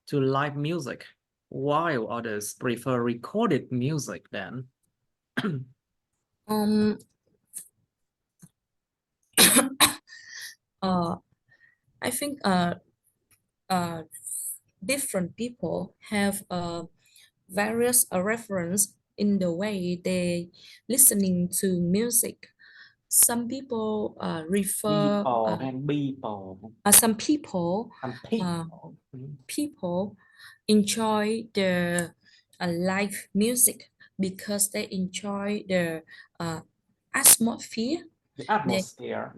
Speaker 1: to live music, while others prefer recorded music then?
Speaker 2: Um, I think different people have various reference in the way they listening to music. Some people refer some people people enjoy the live music because they enjoy the atmosphere
Speaker 1: The atmosphere.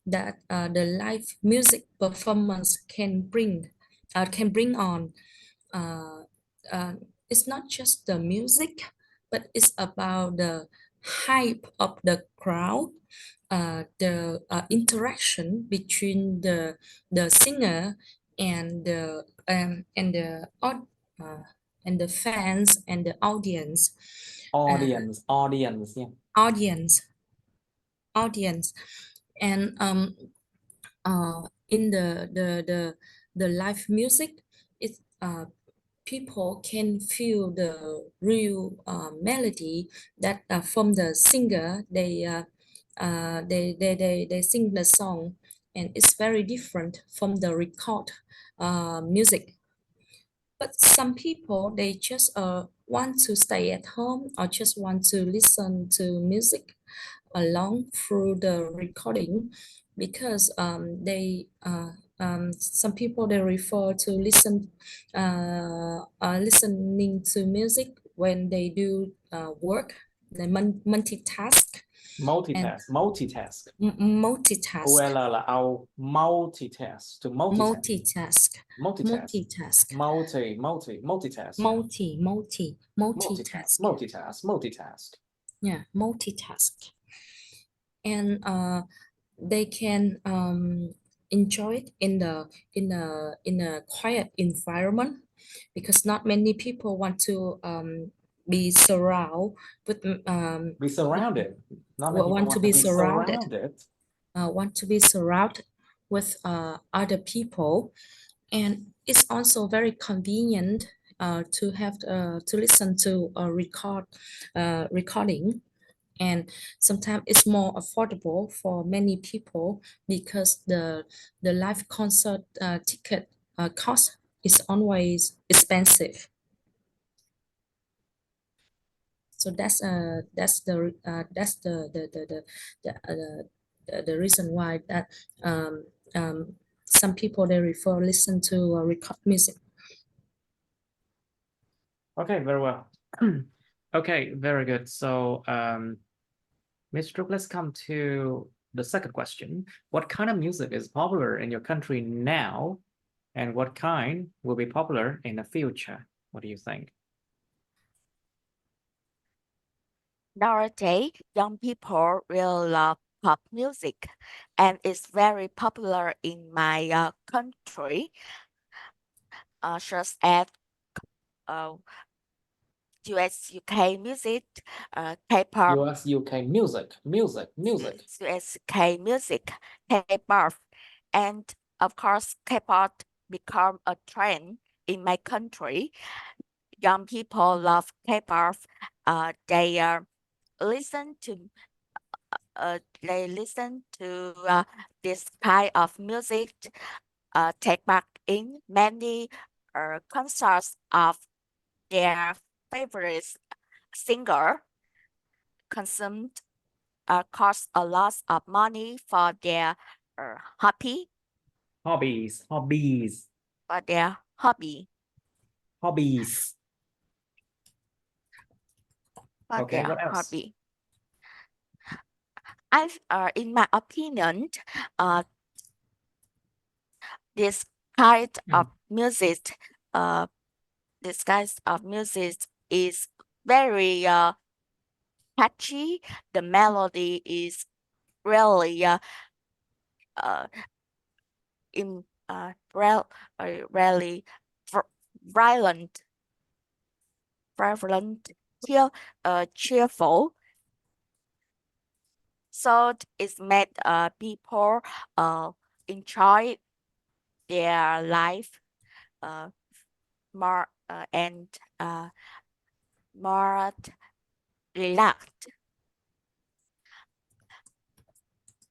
Speaker 2: that the live music performance can bring on. uh, it's not just the music, but it's about the hype of the crowd, the interaction between the singer and uh, and the fans and the audience.
Speaker 1: Audience, yeah.
Speaker 2: Audience. And in the live music, it's people can feel the real melody that from the singer. They sing the song, and it's very different from the record music. But some people, they just want to stay at home or just want to listen to music along through the recording, because some people, they refer to listening to music when they do work. They multitask.
Speaker 1: Multitask.
Speaker 2: Multitask.
Speaker 1: OL là ao multitask. To multitask.
Speaker 2: Multitask.
Speaker 1: Multitask.
Speaker 2: Yeah, multitask. And they can enjoy it in a quiet environment, because not many people want to be surrounded with
Speaker 1: Be surrounded.
Speaker 2: want to be surrounded with other people. And it's also very convenient to have to listen to a recording and sometimes it's more affordable for many people because the live concert ticket cost is always expensive. So that's the reason why that um, some people they listen to record music.
Speaker 1: Okay, very well. Okay, very good. So, Ms. Trúc, let's come to the second question. What kind of music is popular in your country now, and what kind will be popular in the future? What do you think?
Speaker 3: Nowadays, young people really love pop music, and it's very popular in my country, such as US, UK music, K-pop,
Speaker 1: US, UK music, music.
Speaker 3: US, K music, K-pop, and of course, K-pop become a trend in my country. Young people love K-pop. They listen to this kind of music, take part in many concerts of their favorite singer, consumed cost a lot of money for their hobby,
Speaker 1: Hobbies.
Speaker 3: for their hobby,
Speaker 1: Hobbies.
Speaker 3: for
Speaker 1: Okay,
Speaker 3: their
Speaker 1: what else?
Speaker 3: hobby. In my opinion, this kind of music, this kind of music is very catchy. The melody is really really violent, cheerful. So it's made people enjoy their life more and more relaxed.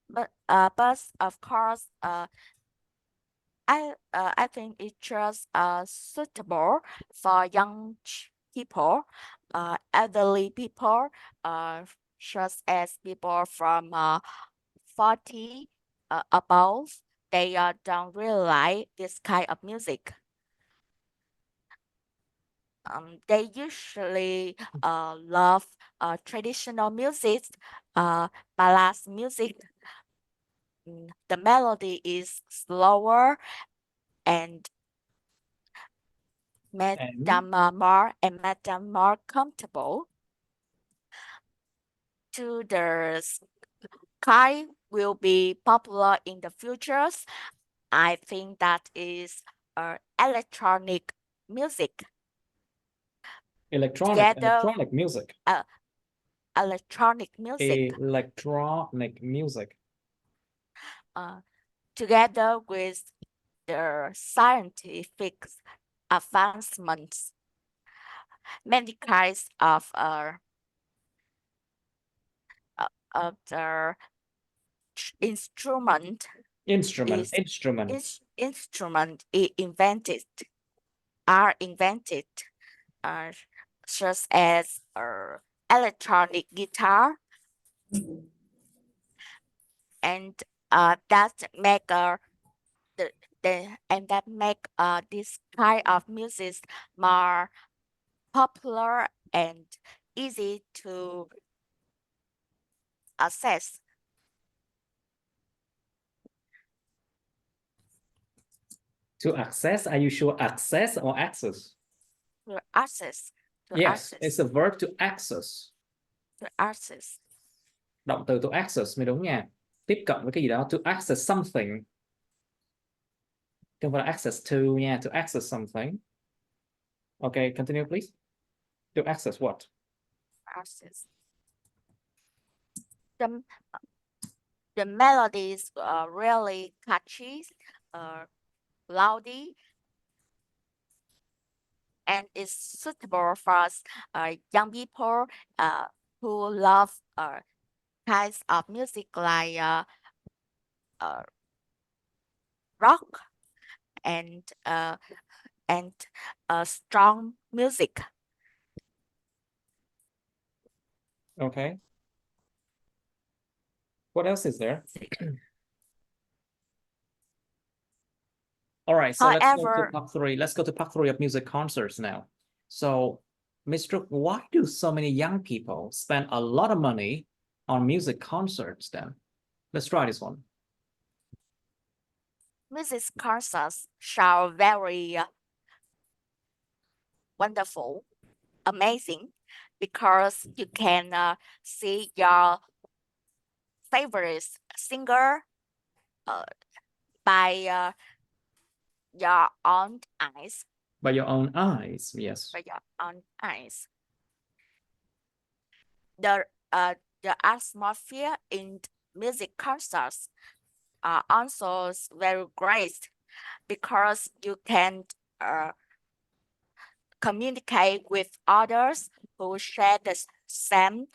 Speaker 3: But of course, I think it's just suitable for young people, elderly people, such as people from 40 above. They don't really like this kind of music. They usually love traditional music, ballad music. The melody is slower and make them more comfortable. To the kind will be popular in the futures. I think that is electronic music.
Speaker 1: Electronic music.
Speaker 3: Electronic music.
Speaker 1: Electronic music.
Speaker 3: Together with the scientific advancements, many kinds of the instrument are invented, such as electronic guitar, and that make this kind of music more popular and easy to access.
Speaker 1: To access, are you sure access or access?
Speaker 3: To access.
Speaker 1: Yes, it's a verb to access.
Speaker 3: To access.
Speaker 1: Động từ to access mới đúng nha. Tiếp cận với cái gì đó, to access something. Không phải là access to nha, to access something. Okay, continue please. To access what?
Speaker 3: Access. The melodies are really catchy, loudy, and is suitable for young people who love kinds of music like rock and strong music.
Speaker 1: Okay. What else is there? All right, so let's go to
Speaker 3: However,
Speaker 1: part three. Let's go to part three of music concerts now. So, Mr. Why do so many young people spend a lot of money on music concerts then? Let's try this one.
Speaker 3: music concerts are very wonderful, amazing, because you can see your favorite singer by your own eyes.
Speaker 1: By your own eyes, yes.
Speaker 3: By your own eyes. The atmosphere in music concerts are also very great because you can communicate with others who share the same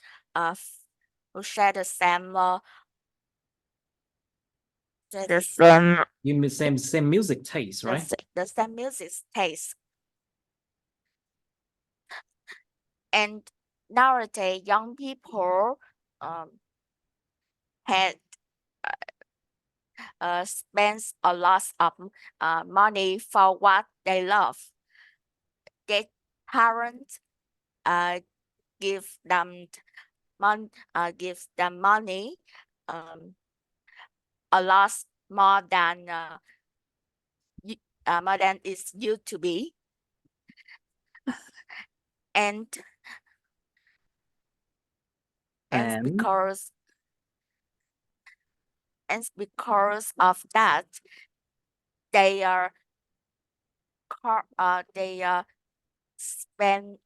Speaker 1: You mean same music taste, right?
Speaker 3: the same music taste. And nowadays, young people had spends a lot of money for what they love. Their parents give them money a lot more than it used to be, and because of that, they spend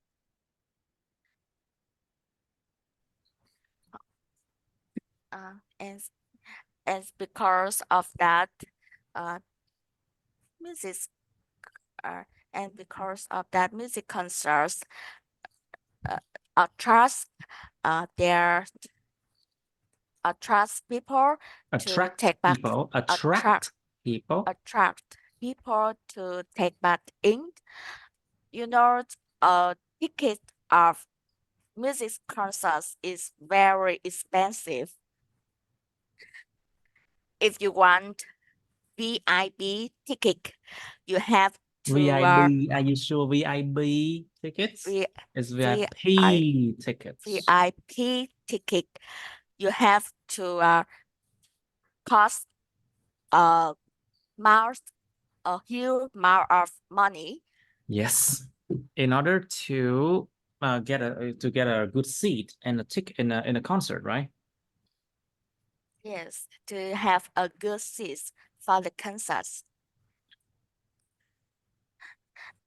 Speaker 3: and because of that, music and because of that, music concerts attract people to take part to take part in. You know, a ticket of music concerts is very expensive. If you want VIP ticket, you have to
Speaker 1: VIB. Are you sure VIB tickets? It's VIP tickets.
Speaker 3: VIP ticket. You have to cost a huge amount of money.
Speaker 1: Yes, in order to get a good seat and a ticket in a concert, right?
Speaker 3: Yes, to have a good seat for the concerts.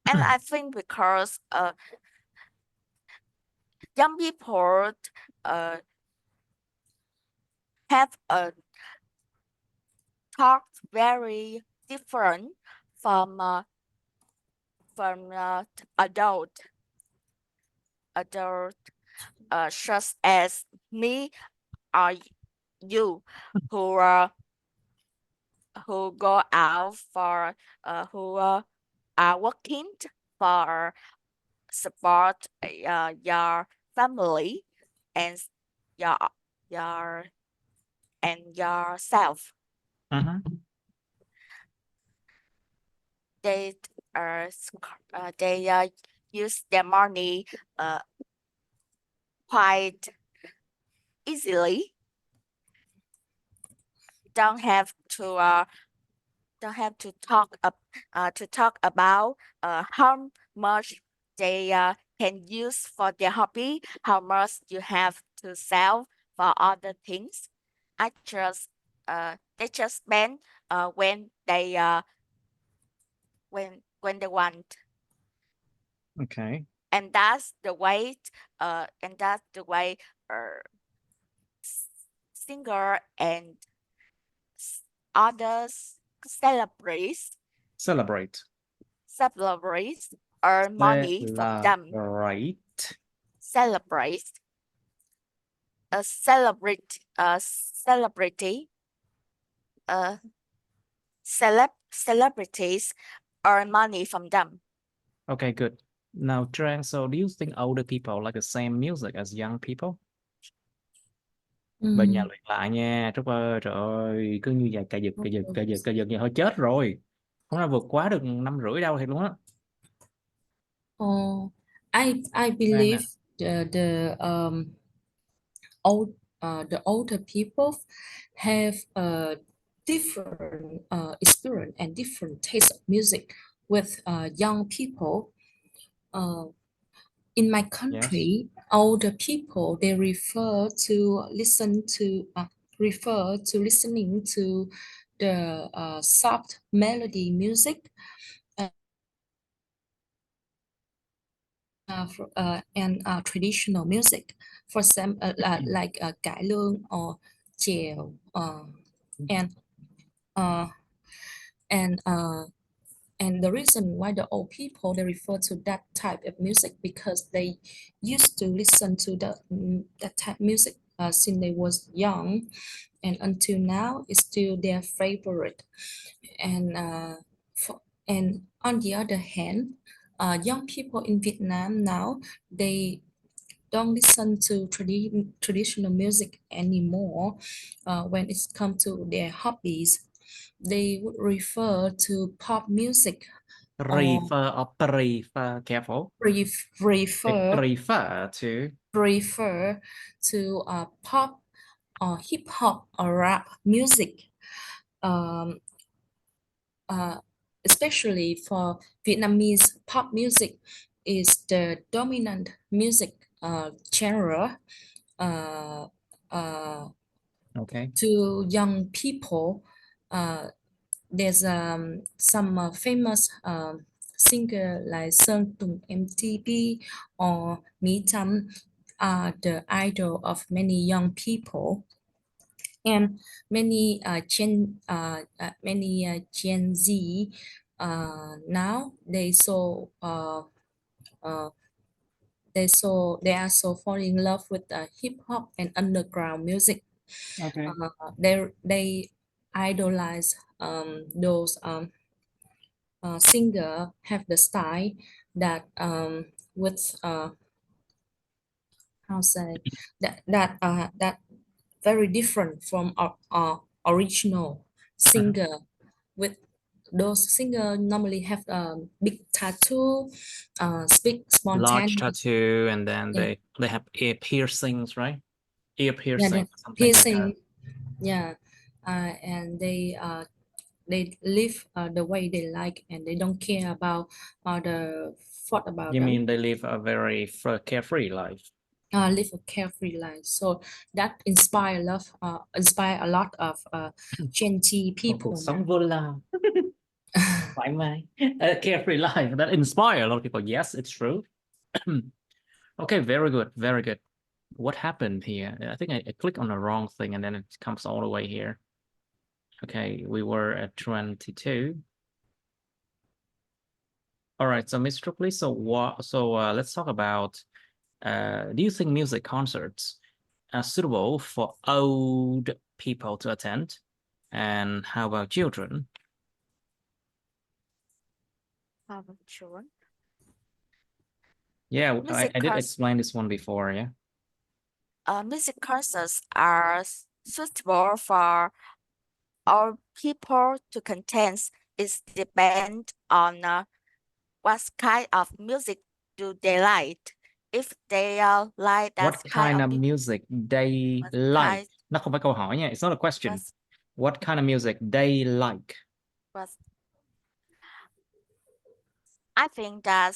Speaker 3: And I think because young people have a talk very different from adult such as me or you who go out for who are working for support your family and yourself. They use their money quite easily. Don't have to talk about how much they can use for their hobby, how much you have to sell for other things. They just spend when they want.
Speaker 1: Okay.
Speaker 3: And that's the way singer and others celebrate earn money from them. Celebrate a celebrity, celebrities earn money from them.
Speaker 1: Okay, good. Now, Trang, so do you think older people like the same music as young people? Bên nhà luyện lại nha, Trúc ơi, trời ơi, cứ như vậy cà giật vậy thôi chết rồi. Không ra vượt quá được 5 rưỡi đâu thì luôn á.
Speaker 2: Oh, I
Speaker 1: Trang
Speaker 2: believe
Speaker 1: nè.
Speaker 2: old the older people have a different experience and different taste of music with young people. In my
Speaker 1: Yes.
Speaker 2: country, older people they refer to listening to the soft melody music and traditional music, for some like cải lương or chèo, and uh, and uh, and the reason why the old people they refer to that type of music because they used to listen to that type of music since they was young, and until now it's still their favorite. And and on the other hand, young people in Vietnam now they don't listen to traditional music anymore. When it's come to their hobbies, they would refer to pop music or
Speaker 1: Prefer, careful. They
Speaker 2: prefer
Speaker 1: prefer
Speaker 2: to pop or hip hop or rap music. Um, Especially for Vietnamese, pop music is the dominant music genre
Speaker 1: okay.
Speaker 2: to young people. There's some famous singer like Sơn Tùng MTP or Mỹ Tâm are the idol of many young people, and many Gen Z now they are so falling in love with hip hop and underground music.
Speaker 1: Okay.
Speaker 2: They idolize those singer have the style that with how say that very different from our original singer. With those singer normally have a big tattoo, speak
Speaker 1: Large
Speaker 2: spontaneous.
Speaker 1: tattoo, and then
Speaker 2: Yeah,
Speaker 1: they have ear piercings, right? Ear
Speaker 2: yeah,
Speaker 1: piercing,
Speaker 2: the
Speaker 1: something like that.
Speaker 2: piercing. Yeah, and they live the way they like, and they don't care about the thought about
Speaker 1: You
Speaker 2: them.
Speaker 1: mean they live a very carefree life?
Speaker 2: Live a carefree life. So that inspire a lot of Gen Z
Speaker 1: Một
Speaker 2: people
Speaker 1: cuộc sống
Speaker 2: now.
Speaker 1: vô lo, thoải mái. A carefree life that inspire a lot of people. Yes, it's true. Okay, very good, very good. What happened here? I think I clicked on the wrong thing, and then it comes all the way here. Okay, we were at 22. All right, so Miss Tripoli, so let's talk about do you think music concerts are suitable for old people to attend? And how about children?
Speaker 3: How about children?
Speaker 1: Yeah,
Speaker 3: Music
Speaker 1: I did
Speaker 3: concerts.
Speaker 1: explain this one before, yeah.
Speaker 3: Music concerts are suitable for all people to contend. It depends on what kind of music do they like. If they like that
Speaker 1: What kind of music they
Speaker 3: what
Speaker 1: like?
Speaker 3: kind,
Speaker 1: Nó không phải câu hỏi nha, it's not a question.
Speaker 3: what,
Speaker 1: What kind of music they like?
Speaker 3: what, I think that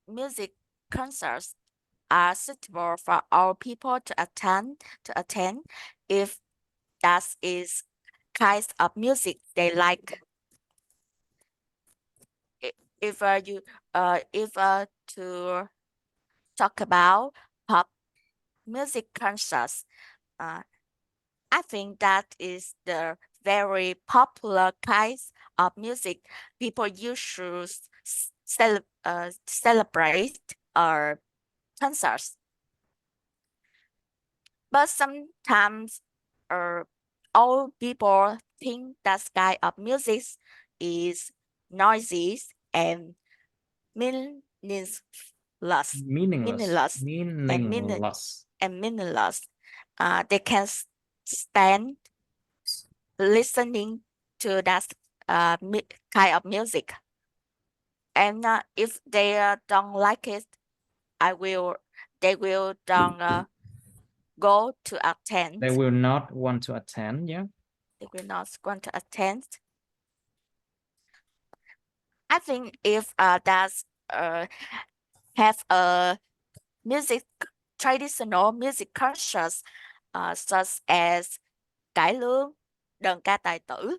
Speaker 3: music concerts are suitable for all people to attend if that is kinds of music they like. If to talk about pop music concerts, I think that is the very popular kinds of music people usually celebrate or concerts. But sometimes old people think that kind of music is noisy and meaningless,
Speaker 1: Meaningless.
Speaker 3: and meaningless. They can stand listening to that kind of music, and if they don't like it, they will don't go to attend.
Speaker 1: They will not want to attend, yeah?
Speaker 3: They will not want to attend. I think if that's have a traditional music concerts such as cải lương, đờn ca tài tử,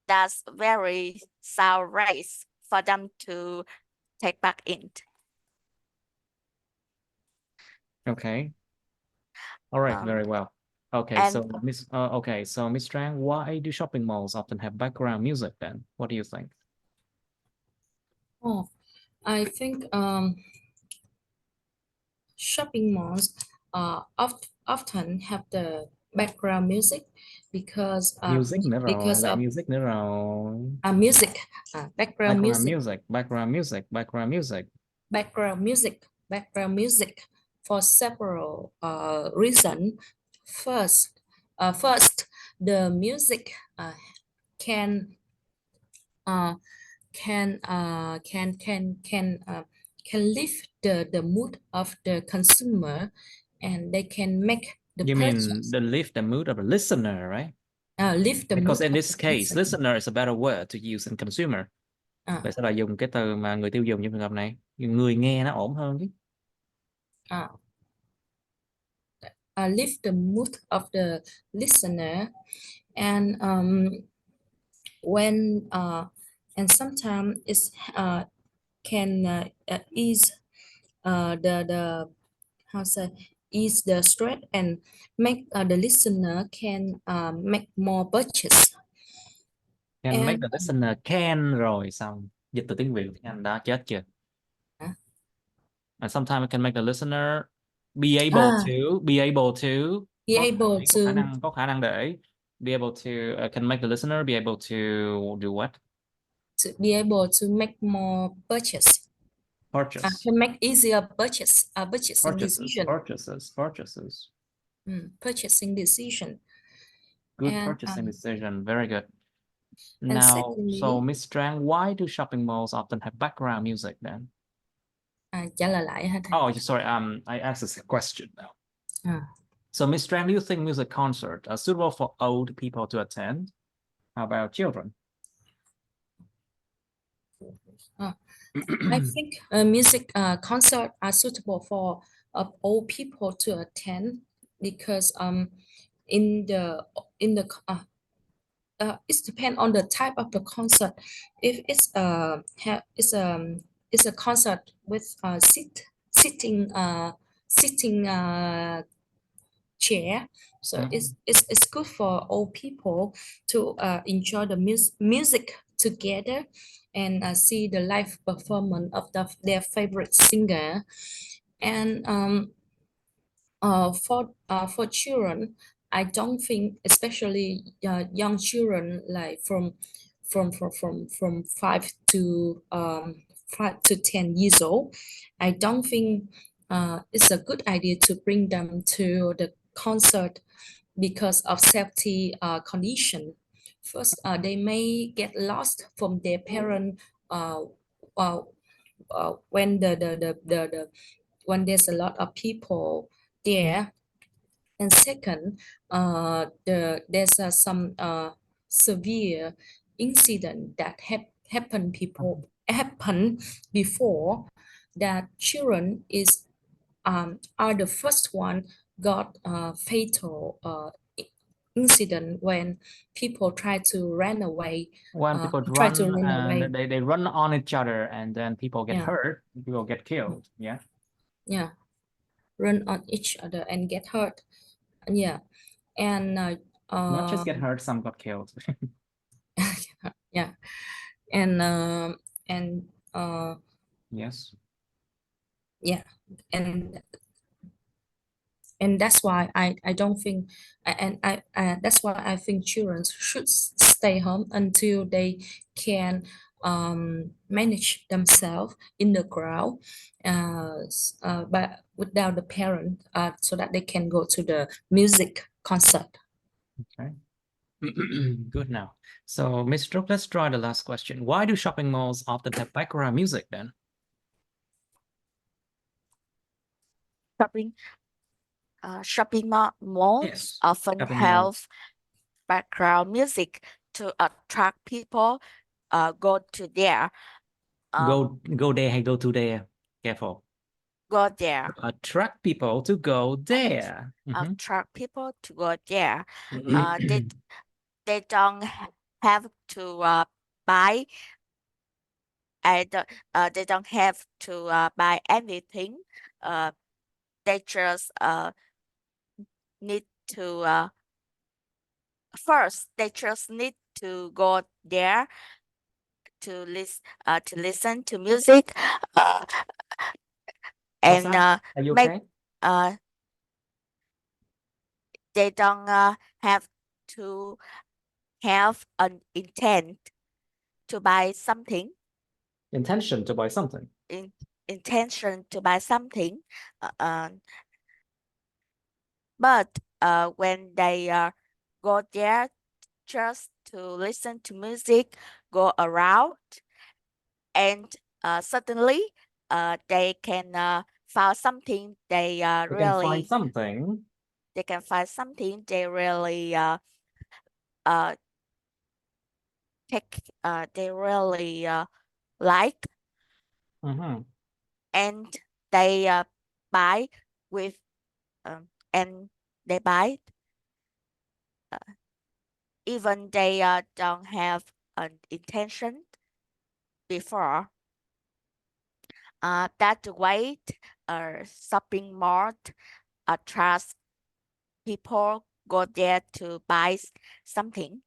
Speaker 3: that's very sound race for them to take part in.
Speaker 1: Okay. All right, very well. Okay,
Speaker 3: and
Speaker 1: so Miss Trang, why do shopping malls often have background music then? What do you think?
Speaker 2: Oh, I think shopping malls often have the background music because
Speaker 1: Music nữa rồi,
Speaker 2: because
Speaker 1: lại
Speaker 2: of
Speaker 1: music nữa rồi.
Speaker 2: music background music
Speaker 1: Background
Speaker 2: music for several reasons. First, the music can lift the mood of the consumer, and they can make the
Speaker 1: You
Speaker 2: purchase.
Speaker 1: mean the lift the mood of a listener, right?
Speaker 2: Lift the
Speaker 1: Because
Speaker 2: mood
Speaker 1: in
Speaker 2: of
Speaker 1: this
Speaker 2: the
Speaker 1: case,
Speaker 2: consumer.
Speaker 1: listener is a better word to use than consumer. Vậy sao lại dùng cái từ mà người tiêu dùng trong trường hợp này? Người nghe nó ổn hơn chứ.
Speaker 2: Lift the mood of the listener, and when and sometimes it's can ease the how say ease the stress and make the listener can make more purchase.
Speaker 1: Can make
Speaker 2: And
Speaker 1: the listener can rồi xong dịch từ tiếng Việt tiếng Anh đó chết chưa? And sometimes it can make the listener be able to có khả năng để be able to can make the listener be able to do what?
Speaker 2: To be able to make more purchase. Can make easier purchasing decision. Purchasing decision.
Speaker 1: Good purchasing decision. Very good. Now,
Speaker 2: secondly,
Speaker 1: so Miss Trang, why do shopping malls often have background music then?
Speaker 2: Trả lời lại ha thầy.
Speaker 1: Oh, sorry. I asked this question now. So, Miss Trang, do you think music concerts are suitable for old people to attend? How about children?
Speaker 2: I think music concerts are suitable for old people to attend because it depends on the type of the concert. If it's a concert with sitting chair, so it's good for old people to enjoy the music together and see the live performance of their favorite singer. And for children, I don't think, especially young children, like from 5 to 10 years old, I don't think it's a good idea to bring them to the concert because of safety condition. First, they may get lost from their parent when when there's a lot of people there. And second, there's some severe incident that happen before, that children are the first one got fatal incident when people try to run away.
Speaker 1: When people they run on each other and then people get hurt, people get killed. Yeah,
Speaker 2: run on each other and get hurt. And
Speaker 1: not just get hurt, some got killed.
Speaker 2: and
Speaker 1: yes.
Speaker 2: And And that's why I don't think and I that's why I think children should stay home until they can manage themselves in the crowd, but without the parent, so that they can go to the music concert.
Speaker 1: Okay. Good now. So, Ms. Stroke, let's try the last question. Why do shopping malls often have background music then?
Speaker 3: Shopping malls
Speaker 1: Yes,
Speaker 3: often
Speaker 1: shopping
Speaker 3: have
Speaker 1: malls.
Speaker 3: background music to attract people go to there.
Speaker 1: Go there hay go to there? Careful.
Speaker 3: Go there.
Speaker 1: Attract people to go there.
Speaker 3: Attract people to go there. They don't have to buy. They don't have to buy anything. They just need to first. They just need to go there to listen to music.
Speaker 1: What's
Speaker 3: And
Speaker 1: that? Are you okay?
Speaker 3: They don't have to have an intent to buy something.
Speaker 1: Intention to buy something.
Speaker 3: Intention to buy something. But when they go there just to listen to music, go around, and suddenly they can find something they
Speaker 1: They can
Speaker 3: really
Speaker 1: find something.
Speaker 3: they can find something they really they really like, and they buy with and they buy even they don't have an intention before. That way, shopping mall attracts people go there to buy something.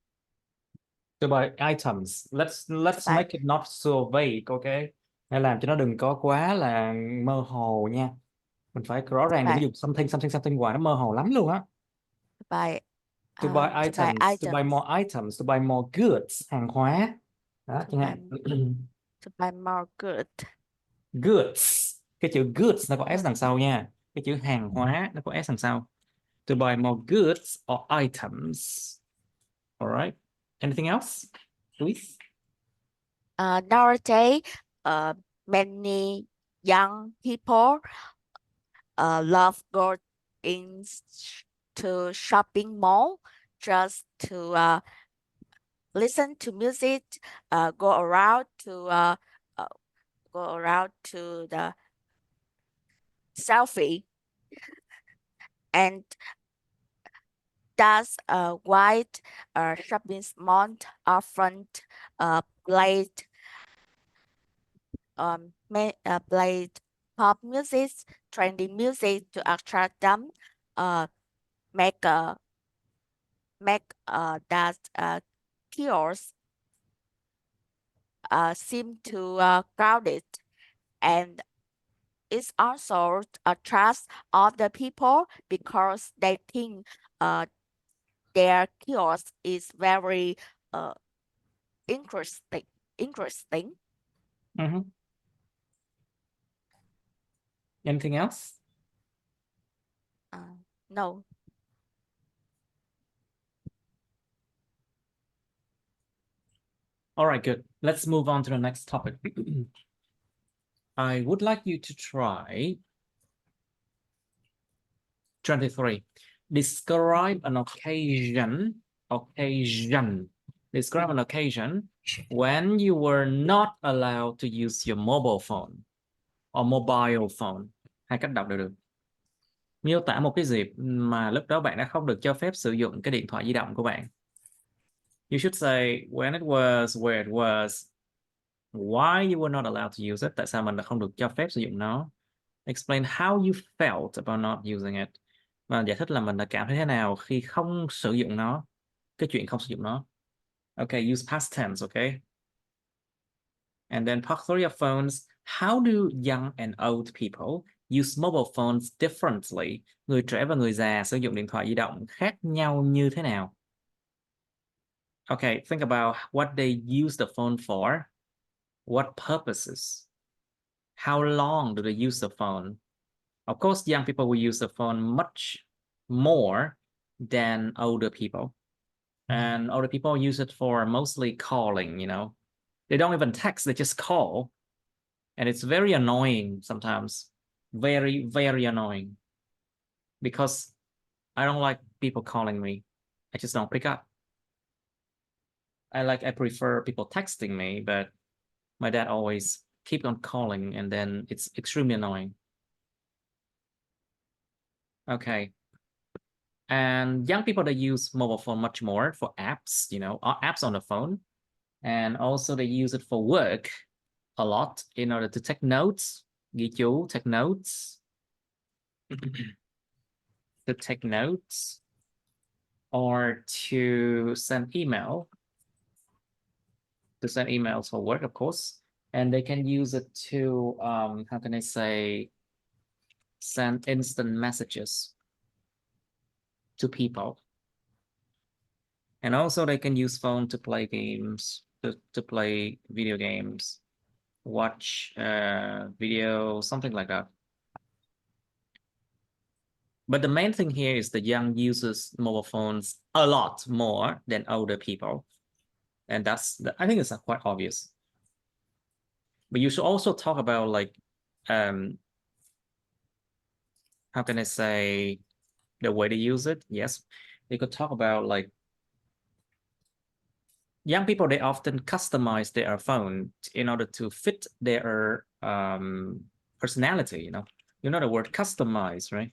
Speaker 1: To buy items. Let's
Speaker 3: buy-
Speaker 1: make it not so vague, okay? Hãy làm cho nó đừng có quá là mơ hồ nha. Mình phải rõ ràng, đừng
Speaker 3: buy
Speaker 1: dùng something hoài, nó mơ hồ lắm luôn á.
Speaker 3: buy
Speaker 1: To buy items, to buy more items, to buy more goods, hàng hóa. Đó, chẳng hạn.
Speaker 3: to buy more good.
Speaker 1: Goods. Cái chữ goods nó có S đằng sau nha. Cái chữ hàng hóa nó có S đằng sau. To buy more goods or items. All right. Anything else, please?
Speaker 3: Nowadays, many young people love going to shopping mall just to listen to music, go around to the selfie, and that's why shopping mall often played pop music, trendy music to attract them, make that kiosk seem to crowded, and it also attracts other people because they think their kiosk is very interesting.
Speaker 1: Anything else?
Speaker 3: No.
Speaker 1: All right, good. Let's move on to the next topic. I would like you to try 23. Describe an occasion. Describe an occasion when you were not allowed to use your mobile phone or mobile phone. Hai cách đọc đều được. Miêu tả một cái dịp mà lúc đó bạn đã không được cho phép sử dụng cái điện thoại di động của bạn. You should say when it was, where it was, why you were not allowed to use it, tại sao mình đã không được cho phép sử dụng nó. Explain how you felt about not using it. Và giải thích là mình đã cảm thấy thế nào khi không sử dụng nó, cái chuyện không sử dụng nó. Okay, use past tense, okay? And then part 3 of phones, how do young and old people use mobile phones differently. Người trẻ và người già sử dụng điện thoại di động khác nhau như thế nào? Okay, think about what they use the phone for. What purposes? How long do they use the phone? Of course, young people will use the phone much more than older people. And older people use it for mostly calling, you know. They don't even text, they just call. And it's very annoying sometimes. Very, very annoying. Because I don't like people calling me. I just don't pick up. I prefer people texting me, but my dad always keep on calling, and then it's extremely annoying. Okay. And young people, they use mobile phone much more for apps, you know, apps on the phone. And also they use it for work a lot in order to take notes, ghi chú, take notes, to take notes, or to send email, to send emails for work, of course. And they can use it to, how can I say, send instant messages to people. And also they can use phone to play games, to play video games, watch video, something like that. But the main thing here is the young uses mobile phones a lot more than older people. And that's, I think it's quite obvious. But you should also talk about like, how can I say, the way they use it? Yes, you could talk about like, young people, they often customize their phone in order to fit their personality, you know the word customize, right?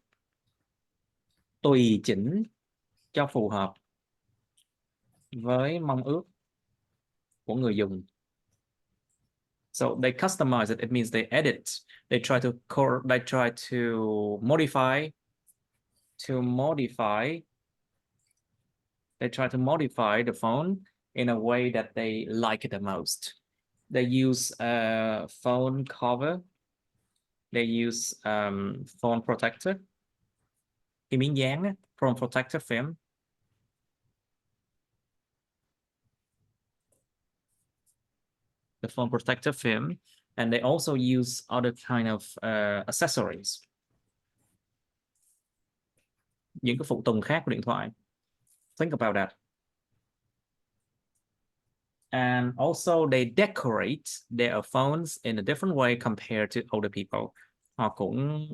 Speaker 1: Tùy chỉnh cho phù hợp với mong ước của người dùng. So they customize it. It means they edit. They try to modify. They try to modify the phone in a way that they like it the most. They use a phone cover. They use phone protector. Cái miếng dán, phone protector film. The phone protector film. And they also use other kind of accessories. Những cái phụ tùng khác của điện thoại. Think about that. And also they decorate their phones in a different way compared to older people. Họ cũng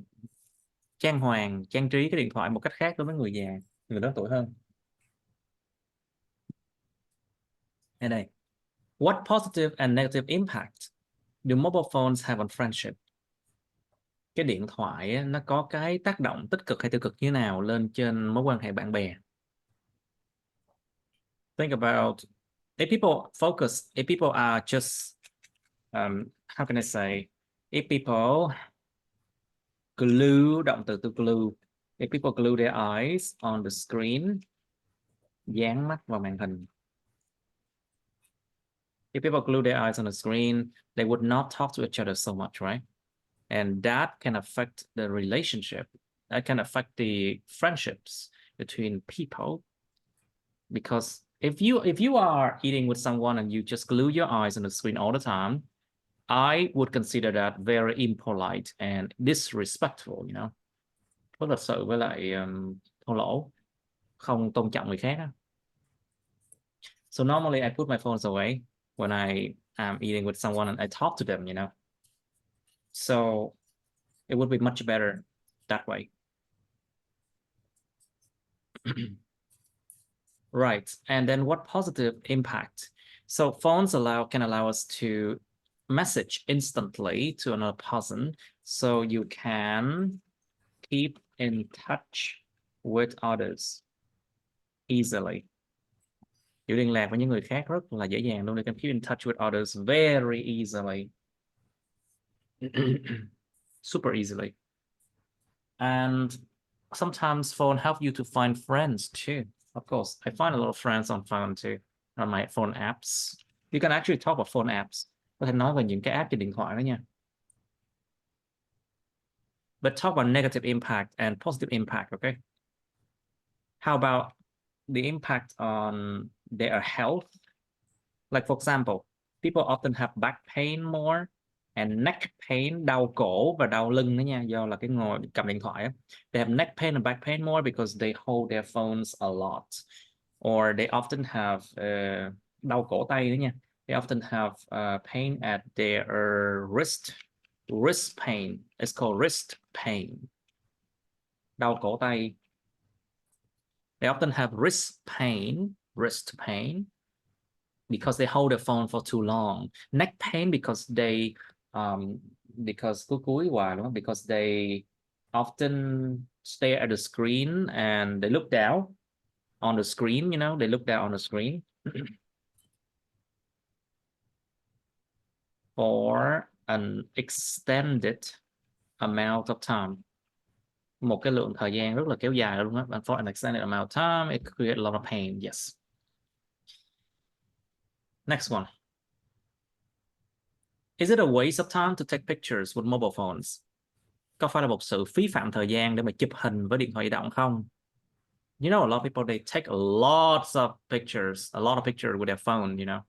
Speaker 1: trang trí cái điện thoại một cách khác đối với người già, người lớn tuổi hơn. Đây này. What positive and negative impact do mobile phones have on friendship? Cái điện thoại nó có cái tác động tích cực hay tiêu cực như nào lên trên mối quan hệ bạn bè? Think about if people are just how can I say, if people glue, động từ glue, if people glue their eyes on the screen, dán mắt vào màn hình. If people glue their eyes on the screen, they would not talk to each other so much, right? And that can affect the relationship. That can affect the friendships between people. Because if you are eating with someone and you just glue your eyes on the screen all the time, I would consider that very impolite and disrespectful, you know. Bất lịch sự với lại thô lỗ, không tôn trọng người khác đó. So normally I put my phones away when I am eating with someone and I talk to them, you know. So it would be much better that way. Right. And then what positive impact? So phones can allow us to message instantly to another person. So you can keep in touch with others easily. Giữ liên lạc với những người khác rất là dễ dàng luôn. They can keep in touch with others very easily. Super easily. And sometimes phone help you to find friends too. Of course, I find a lot of friends on phone too, on my phone apps. You can actually talk about phone apps. Có thể nói về những cái app trên điện thoại đó nha. But talk about negative impact and positive impact, okay? How about the impact on their health? Like for example, people often have back pain more and neck pain, đau cổ và đau lưng nữa nha, do là cái ngồi cầm điện thoại á. They have neck pain and back pain more because they hold their phones a lot. Or they often have đau cổ tay nữa nha. They often have pain at their wrist pain. It's called wrist pain. Đau cổ tay. They often have wrist pain because they hold the phone for too long. Neck pain because they because cúi hoài đúng không? Because they often stare at the screen and they look down on the screen, you know, they look down on the screen for an extended amount of time. Một cái lượng thời gian rất là kéo dài luôn á. And for an extended amount of time, it could create a lot of pain. Yes. Next one. Is it a waste of time to take pictures with mobile phones? Có phải là một sự phí phạm thời gian để mà chụp hình với điện thoại di động không? You know, a lot of people, they take lots of pictures, a lot of pictures with their phone, you know.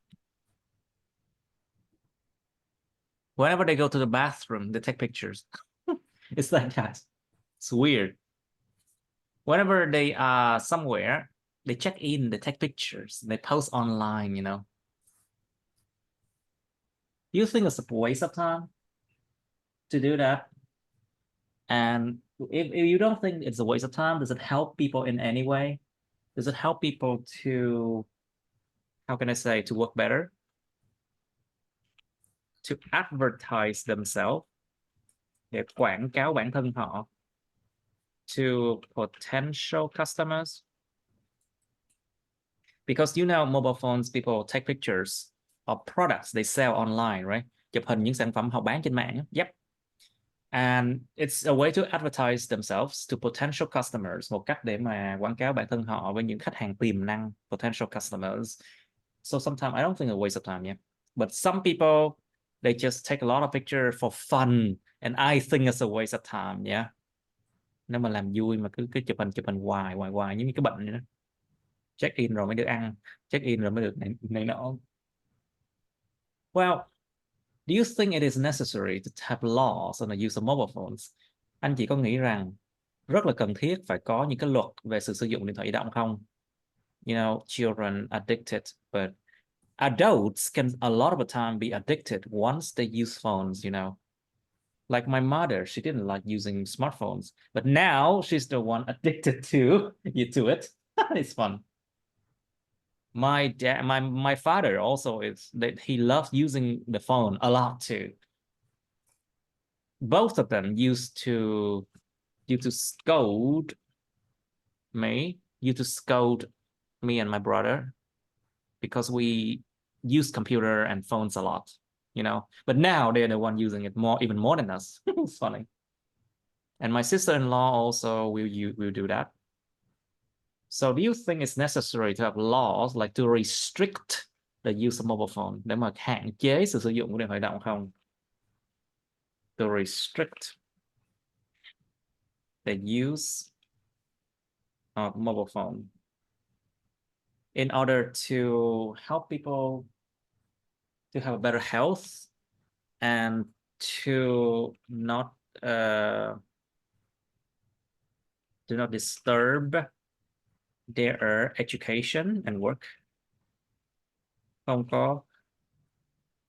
Speaker 1: Whenever they go to the bathroom, they take pictures. It's like that. It's weird. Whenever they are somewhere, they check in, they take pictures, they post online, you know. Do you think it's a waste of time to do that? And if you don't think it's a waste of time, does it help people in any way? Does it help people to, how can I say, to work better? To advertise themselves, để quảng cáo bản thân họ to potential customers? Because you know, mobile phones, people take pictures of products they sell online, right? Chụp hình những sản phẩm họ bán trên mạng. Yep. And it's a way to advertise themselves to potential customers, một cách để mà quảng cáo bản thân họ với những khách hàng tiềm năng, potential customers. So sometimes I don't think it's a waste of time, yeah. But some people, they just take a lot of pictures for fun, and I think it's a waste of time, yeah. Nếu mà làm vui mà cứ chụp hình hoài như cái bệnh vậy đó. Check in rồi mới được ăn, check in rồi mới được này nọ. Well, do you think it is necessary to have laws on the use of mobile phones? Anh chị có nghĩ rằng rất là cần thiết phải có những cái luật về sự sử dụng điện thoại di động không? You know, children addicted, but adults can a lot of the time be addicted once they use phones, you know. Like my mother, she didn't like using smartphones, but now she's the one addicted to it. It's fun. My dad, my father also is that he loves using the phone a lot too. Both of them used to scold me and my brother because we use computer and phones a lot, you know. But now they're the one using it even more than us. It's funny. And my sister-in-law also will do that. So do you think it's necessary to have laws like to restrict the use of mobile phone để mà hạn chế sự sử dụng của điện thoại di động không? To restrict the use of mobile phone in order to help people to have a better health and to not disturb their education and work. Không có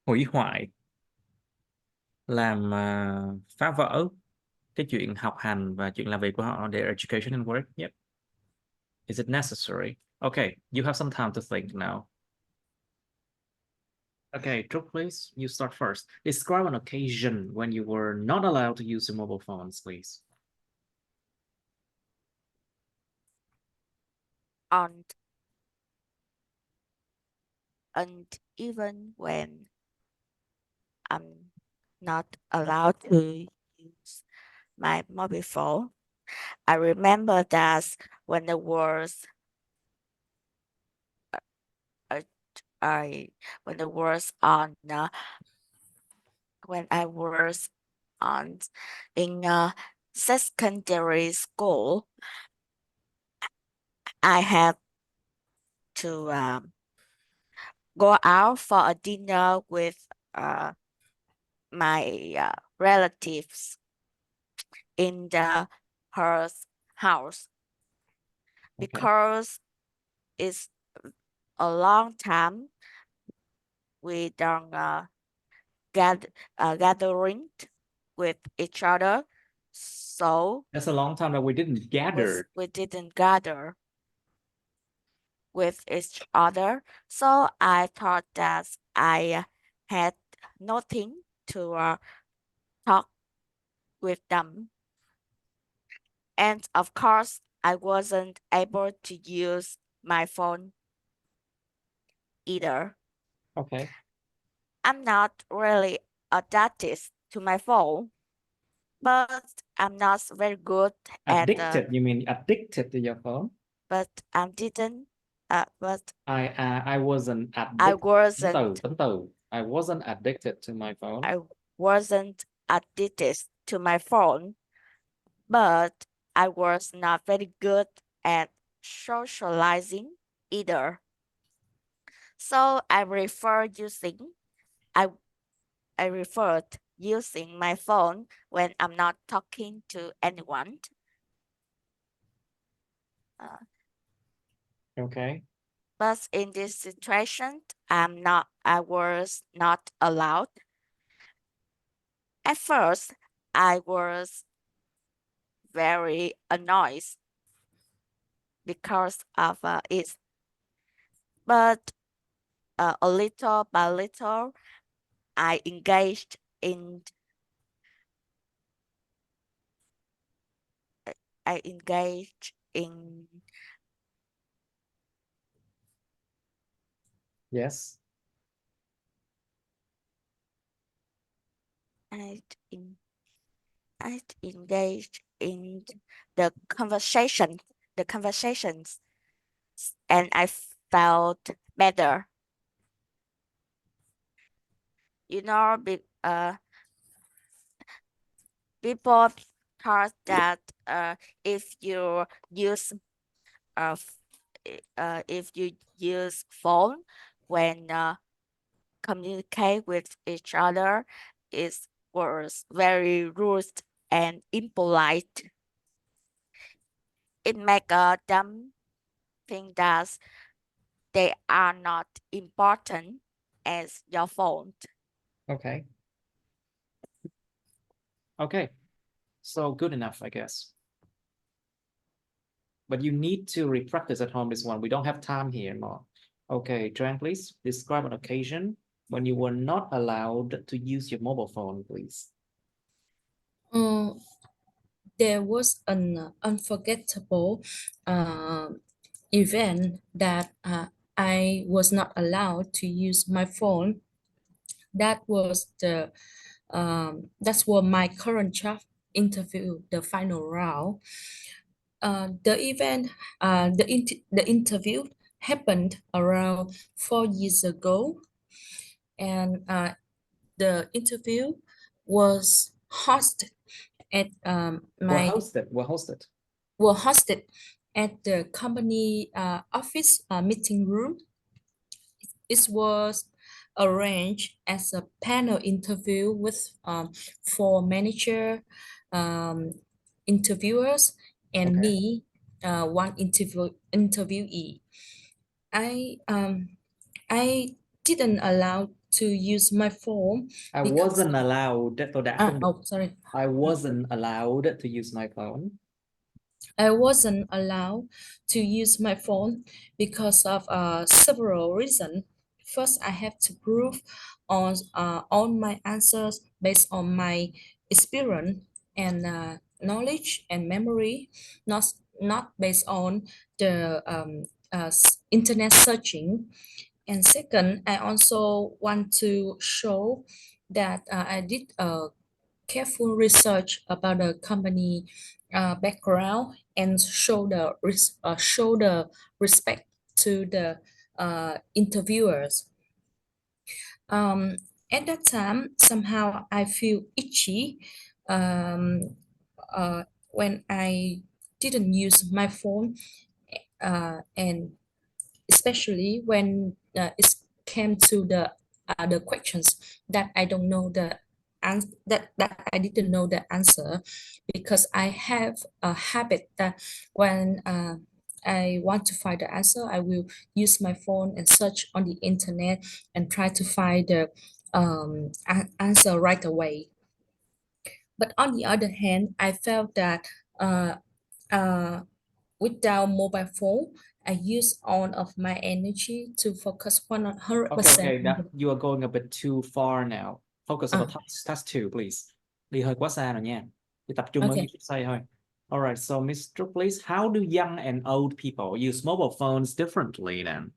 Speaker 1: hủy hoại, làm phá vỡ cái chuyện học hành và chuyện làm việc của họ, their education and work. Yep. Is it necessary? Okay, you have some time to think now. Okay, Trúc, please, you start first. Describe an occasion when you were not allowed to use your mobile phones, please.
Speaker 3: And even when I'm not allowed to use my mobile phone, I remember that when I was in secondary school, I had to go out for a dinner with my relatives in her house because it's a long time we don't gathering with each other, so
Speaker 1: That's a long time that we didn't gather.
Speaker 3: we didn't gather with each other. So I thought that I had nothing to talk with them. And of course, I wasn't able to use my phone either.
Speaker 1: Okay.
Speaker 3: I'm not really addicted to my phone, but I'm not very good at
Speaker 1: Addicted? You mean addicted to your phone?
Speaker 3: but I didn't but
Speaker 1: I wasn't
Speaker 3: I
Speaker 1: addicted.
Speaker 3: wasn't
Speaker 1: I wasn't addicted to my phone.
Speaker 3: I wasn't addicted to my phone, but I was not very good at socializing either. So I I referred using my phone when I'm not talking to anyone.
Speaker 1: Okay.
Speaker 3: But in this situation, I was not allowed. At first, I was very annoyed because of it. But a little by little, I engaged in I engaged in
Speaker 1: Yes.
Speaker 3: I in I engaged in the conversations, and I felt better. You know, people thought that if you use uh, if you use phone when communicate with each other, it was very rude and impolite. It make them think that they are not important as your phone.
Speaker 1: Okay. Okay. So good enough, I guess. But you need to repractice at home this one. We don't have time here more. Okay, Tran, please describe an occasion when you were not allowed to use your mobile phone, please.
Speaker 2: There was an unforgettable event that I was not allowed to use my phone. That was my current job interview, the final round. The interview happened around 4 years ago, and the interview was hosted at
Speaker 1: Were hosted.
Speaker 2: were hosted at the company office meeting room. It was arranged as a panel interview with four manager um, interviewers and
Speaker 1: Okay.
Speaker 2: me, one interviewee. I um, I didn't allow to use my phone
Speaker 1: I
Speaker 2: because
Speaker 1: wasn't allowed.
Speaker 2: sorry.
Speaker 1: I wasn't allowed to use my phone.
Speaker 2: I wasn't allowed to use my phone because of several reasons. First, I have to prove on my answers based on my experience and knowledge and memory, not not based on the internet searching. And second, I also want to show that I did careful research about the company background and show the respect to the interviewers. At that time, somehow I feel itchy when I didn't use my phone, and especially when it came to the questions that I don't know the that I didn't know the answer, because I have a habit that when I want to find the answer, I will use my phone and search on the internet and try to find the answer right away. But on the other hand, I felt that uh, uh, without mobile phone, I use all of my energy to focus 100%
Speaker 1: Okay, that you are going a bit too far now. Focus on the task two, please. Đi hơi quá xa rồi nha. Đi tập trung ở những
Speaker 2: Okay.
Speaker 1: phút giây thôi. All right, so Mr. Please, how do young and old people use mobile phones differently then?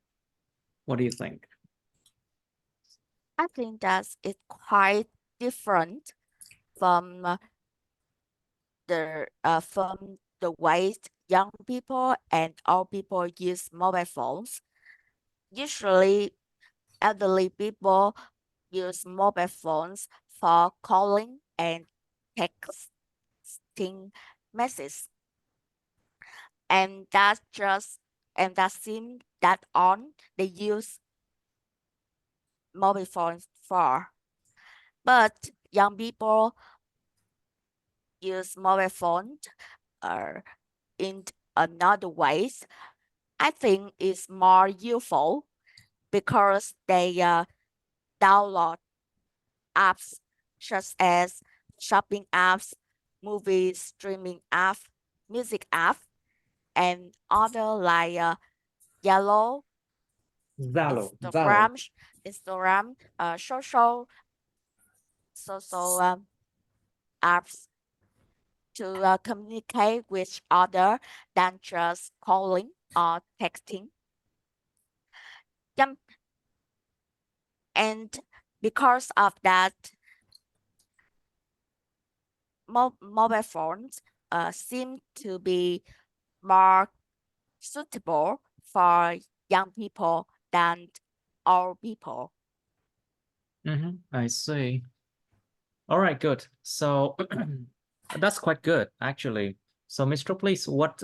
Speaker 1: What do you think?
Speaker 3: I think that it's quite different from the ways young people and old people use mobile phones. Usually, elderly people use mobile phones for calling and texting messages, and that seems that on they use mobile phones for. But young people use mobile phones in another ways. I think it's more useful because they download apps such as shopping apps, movie streaming apps, music apps, and other like Zalo,
Speaker 1: Zalo.
Speaker 3: Instagram, social apps to communicate with other than just calling or texting. And because of that, mobile phones seem to be more suitable for young people than old people.
Speaker 1: I see. All right, good. So that's quite good, actually. So, Mr. Please, what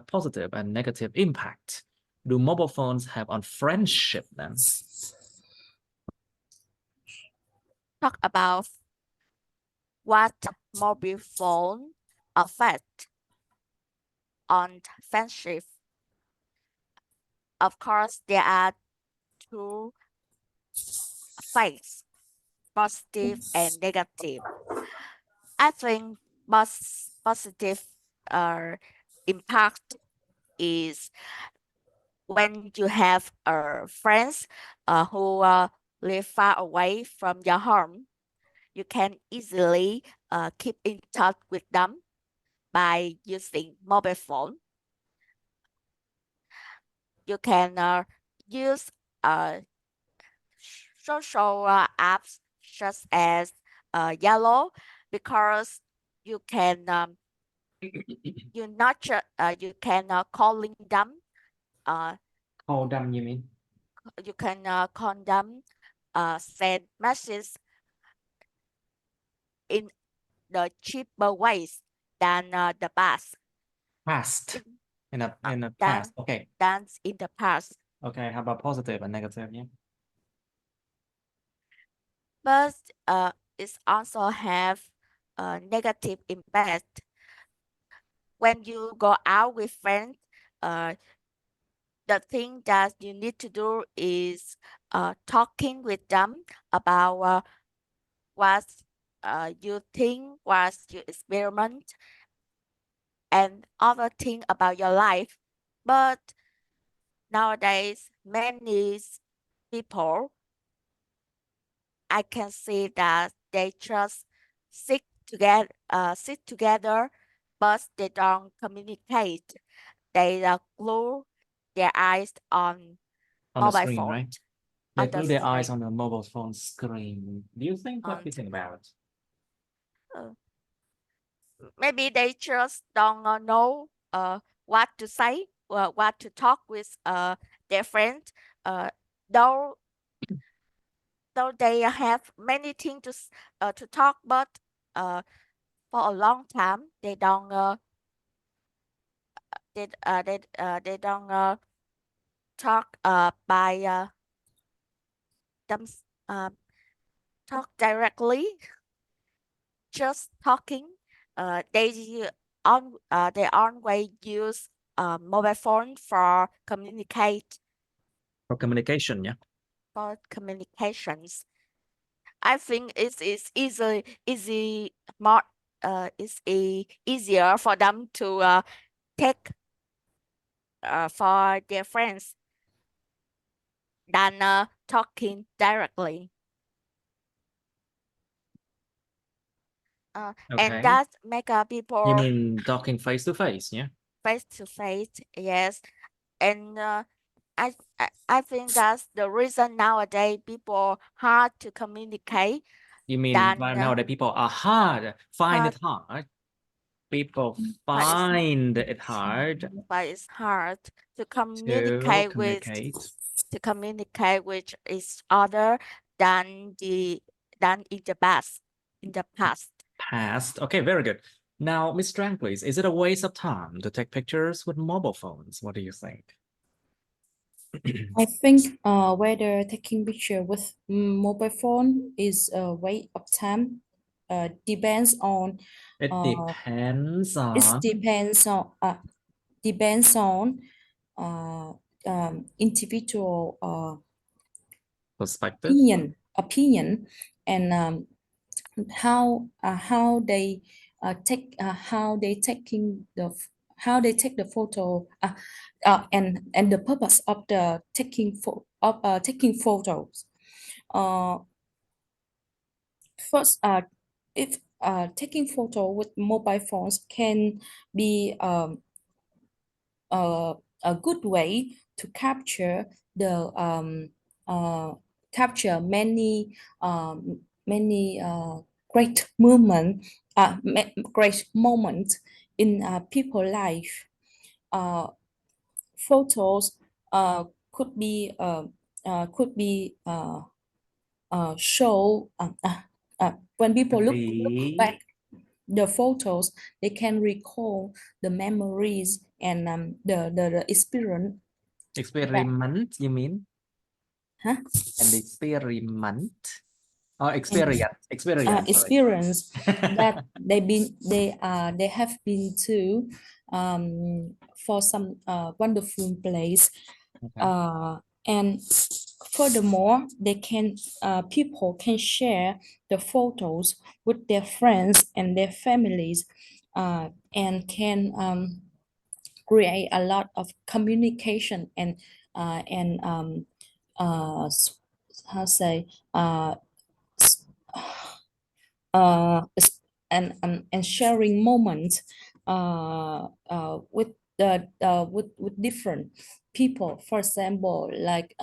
Speaker 1: positive and negative impact do mobile phones have on friendship then?
Speaker 3: Talk about what mobile phone affect on friendship. Of course, there are two effects, positive and negative. I think positive impact is when you have friends who live far away from your home, you can easily keep in touch with them by using mobile phone. You can use social apps such as Yellow, because you can you can calling them.
Speaker 1: Call them, you mean?
Speaker 3: You can call them, send messages in the cheaper ways than the past.
Speaker 1: Past. In the
Speaker 3: Than,
Speaker 1: past. Okay.
Speaker 3: than in the past.
Speaker 1: Okay, how about positive and negative? Yeah.
Speaker 3: But it also have a negative impact. When you go out with friends, the thing that you need to do is talking with them about what you think, what you experiment, and other thing about your life. But nowadays, many people, I can see that they just sit together, but they don't communicate. They glue their eyes on
Speaker 1: On the
Speaker 3: mobile
Speaker 1: screen,
Speaker 3: phone.
Speaker 1: right? They glue their eyes
Speaker 3: Screen.
Speaker 1: on the mobile phone screen. Do you think, what do you think about it?
Speaker 3: Maybe they just don't know what to say, what to talk with their friends. Though they have many things to talk, but for a long time. They don't they don't talk by them talk directly, just talking. They always use mobile phone for communicate
Speaker 1: For communication, yeah.
Speaker 3: for communications. I think it's easy more easier for them to take for their friends than talking directly. And
Speaker 1: Okay.
Speaker 3: that make
Speaker 1: You
Speaker 3: people
Speaker 1: mean talking face to face, yeah?
Speaker 3: face to face, yes. And I think that's the reason nowadays people hard to communicate
Speaker 1: You mean
Speaker 3: than
Speaker 1: nowadays people are find
Speaker 3: hard,
Speaker 1: it hard. People
Speaker 3: but
Speaker 1: find it hard
Speaker 3: it's hard to
Speaker 1: to
Speaker 3: communicate
Speaker 1: communicate.
Speaker 3: with each other than in the past.
Speaker 1: Past. Okay, very good. Now, Miss Strang, please, is it a waste of time to take pictures with mobile phones? What do you think?
Speaker 2: I think whether taking picture with mobile phone is a waste of time depends on
Speaker 1: It depends
Speaker 2: it
Speaker 1: on
Speaker 2: depends on individual
Speaker 1: perspective.
Speaker 2: opinion and how they how they take the photo and the purpose of the taking photos. Uh, First, if taking photo with mobile phones can be a good way to uh, capture many great great moments in people life. Photos could be could be show when people look back the photos, they can recall the memories and the experience.
Speaker 1: Experiment, you mean?
Speaker 2: Huh?
Speaker 1: And experiment. Oh,
Speaker 2: And
Speaker 1: experience, sorry.
Speaker 2: experience that they have been to for some wonderful place.
Speaker 1: Okay.
Speaker 2: And furthermore, people can share the photos with their friends and their families, and can create a lot of communication and how say s- and sharing moments with different people. For example, like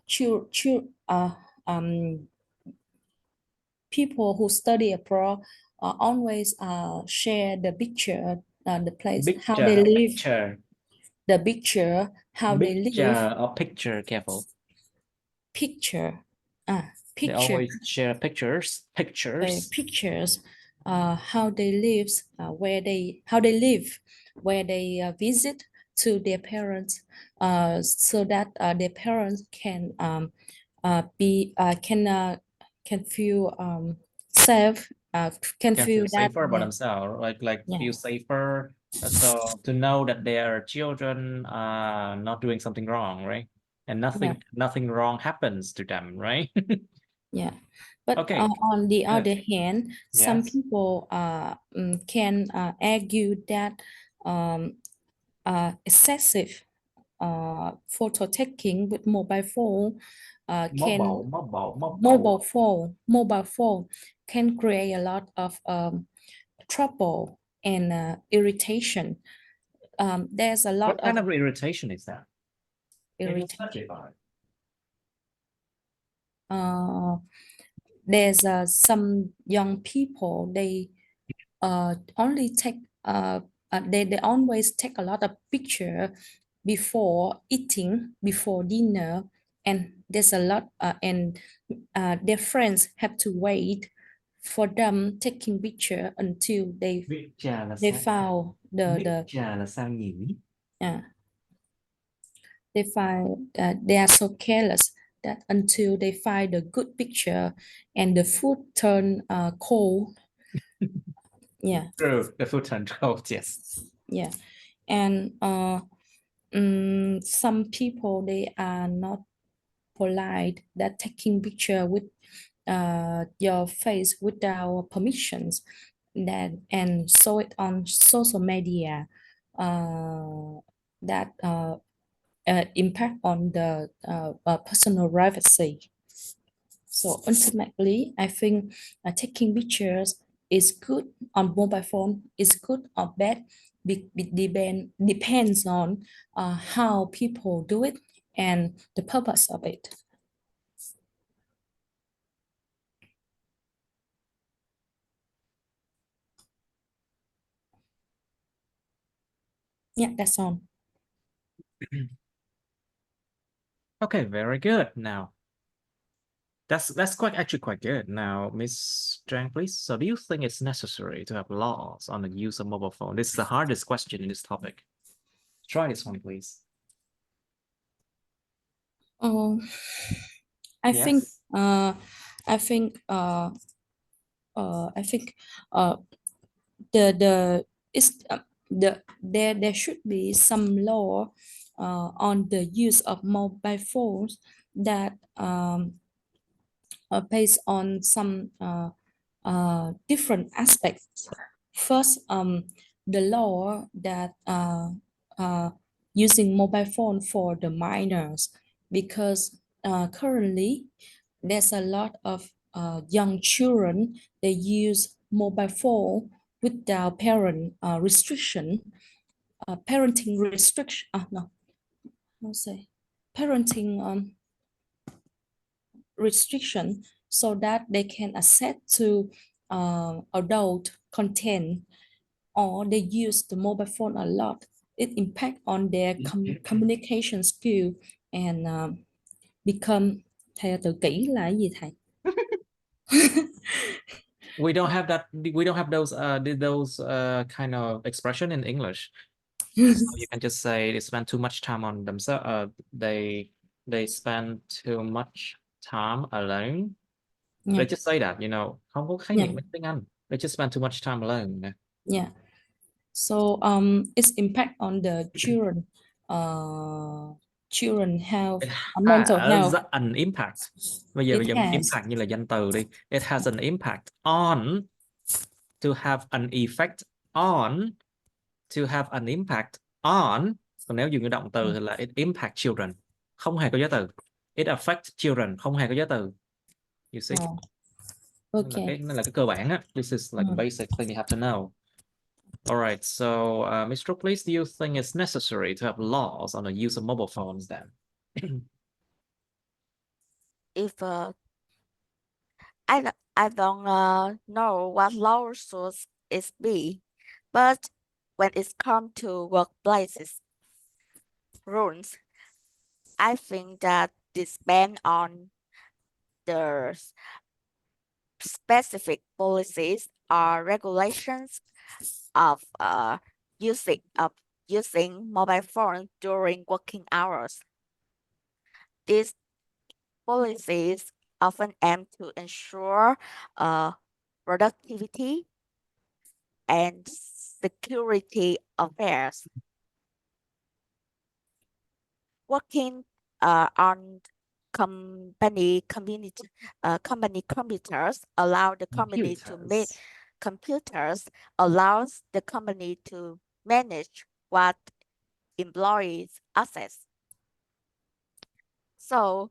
Speaker 2: chil, chil, people who study abroad always share the picture, the place, how they live, the picture, how they live,
Speaker 1: Picture, careful.
Speaker 2: picture,
Speaker 1: They
Speaker 2: picture,
Speaker 1: always share pictures.
Speaker 2: pictures, how they live, how they live, where they visit to their parents, so that their parents can be can feel safe, can
Speaker 1: Can feel
Speaker 2: feel that
Speaker 1: safer about themselves, like
Speaker 2: yeah,
Speaker 1: feel safer. So to know that their children are not doing something wrong, right? And
Speaker 2: yeah,
Speaker 1: nothing wrong happens to them, right?
Speaker 2: yeah. But
Speaker 1: Okay.
Speaker 2: on the other hand, some
Speaker 1: Yes.
Speaker 2: people can argue that excessive photo taking with mobile phone can mobile phone can create a lot of trouble and irritation. There's a lot
Speaker 1: What
Speaker 2: of
Speaker 1: kind of irritation is that? Can you
Speaker 2: irritation.
Speaker 1: specify?
Speaker 2: There's some young people, they only take they always take a lot of picture before eating, before dinner, and there's a lot and their friends have to wait for them taking picture until
Speaker 1: Picture là
Speaker 2: they
Speaker 1: sao?
Speaker 2: found the
Speaker 1: Picture là sao nhỉ?
Speaker 2: they find that they are so careless that until they find a good picture and the food turn cold. Yeah.
Speaker 1: True, the food turned cold, yes.
Speaker 2: Yeah. And some people, they are not polite, that taking picture with your face without permissions, that and show it on social media, that impact on the personal privacy. So ultimately, I think taking pictures is good on mobile phone, is good or bad, depends on how people do it and the purpose of it. Yeah, that's all.
Speaker 1: Okay, very good. Now, that's quite good. Now, Miss Zhang, please. So, do you think it's necessary to have laws on the use of mobile phone? This is the hardest question in this topic. Try this one, please.
Speaker 2: Oh, I think
Speaker 1: Yes.
Speaker 2: I think I think the is there should be some law on the use of mobile phones that based on some different aspects. First, the law that using mobile phone for the minors, because currently there's a lot of young children, they use mobile phone without parent restriction, parenting restriction. No, no say parenting restriction, so that they can access to adult content, or they use the mobile phone a lot. It impact on their communication skill and become. Thầy tự kỷ là cái gì thầy?
Speaker 1: We don't have that. We don't have those kind of expression in English. So you can just say they spend too much time on themselves. They spend too much time alone.
Speaker 2: Yeah.
Speaker 1: They just say that, không có khái
Speaker 2: Yeah.
Speaker 1: niệm tiếng Anh. They just spend too much time alone.
Speaker 2: Yeah. So it's impact on the children. Children health,
Speaker 1: It
Speaker 2: mental
Speaker 1: has
Speaker 2: health.
Speaker 1: an impact. Bây giờ
Speaker 2: It has.
Speaker 1: impact như là danh từ đi. It has an impact on, to have an effect on, to have an impact on. Còn nếu dùng cái động từ thì là it impact children. Không hề có giới từ. It affects children. Không hề có giới từ. You see?
Speaker 2: Okay.
Speaker 1: Nên là cái cơ bản á. This is like a basic thing you have to know. All right, so Ms. Trúc, please, do you think it's necessary to have laws on the use of mobile phones then?
Speaker 3: If I don't know what law should it be, but when it comes to workplaces rules, I think that this depends on the specific policies or regulations of using mobile phone during working hours. These policies often aim to ensure productivity and security affairs. Working on company computers allow the company to make computers allows the company to manage what employees access. So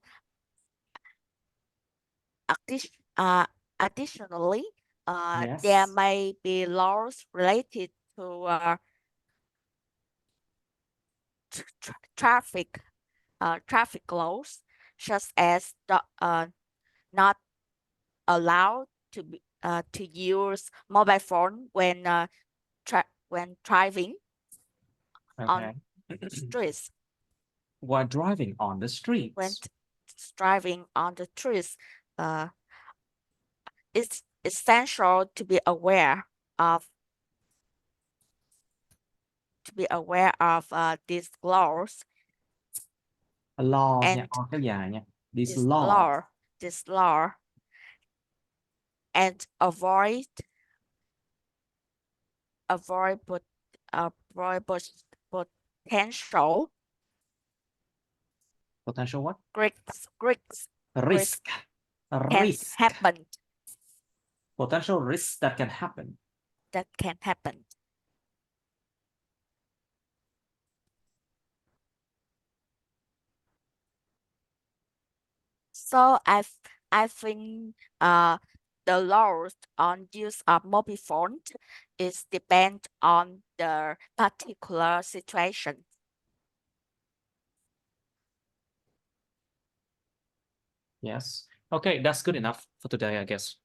Speaker 3: additionally,
Speaker 1: Yes.
Speaker 3: there may be laws related to traffic laws, such as not allowed to use mobile phone when driving on streets.
Speaker 1: While driving on the streets.
Speaker 3: When driving on the streets, it's essential to be aware of these laws
Speaker 1: Law nha,
Speaker 3: and
Speaker 1: o kéo dài nha. This
Speaker 3: this
Speaker 1: law.
Speaker 3: law and avoid potential
Speaker 1: Potential what?
Speaker 3: risks
Speaker 1: Risk.
Speaker 3: can
Speaker 1: Risk.
Speaker 3: happen
Speaker 1: Potential risks that can happen.
Speaker 3: So I think the laws on use of mobile phone is depend on the particular situation.
Speaker 1: Yes. Okay, that's good enough for today, I guess.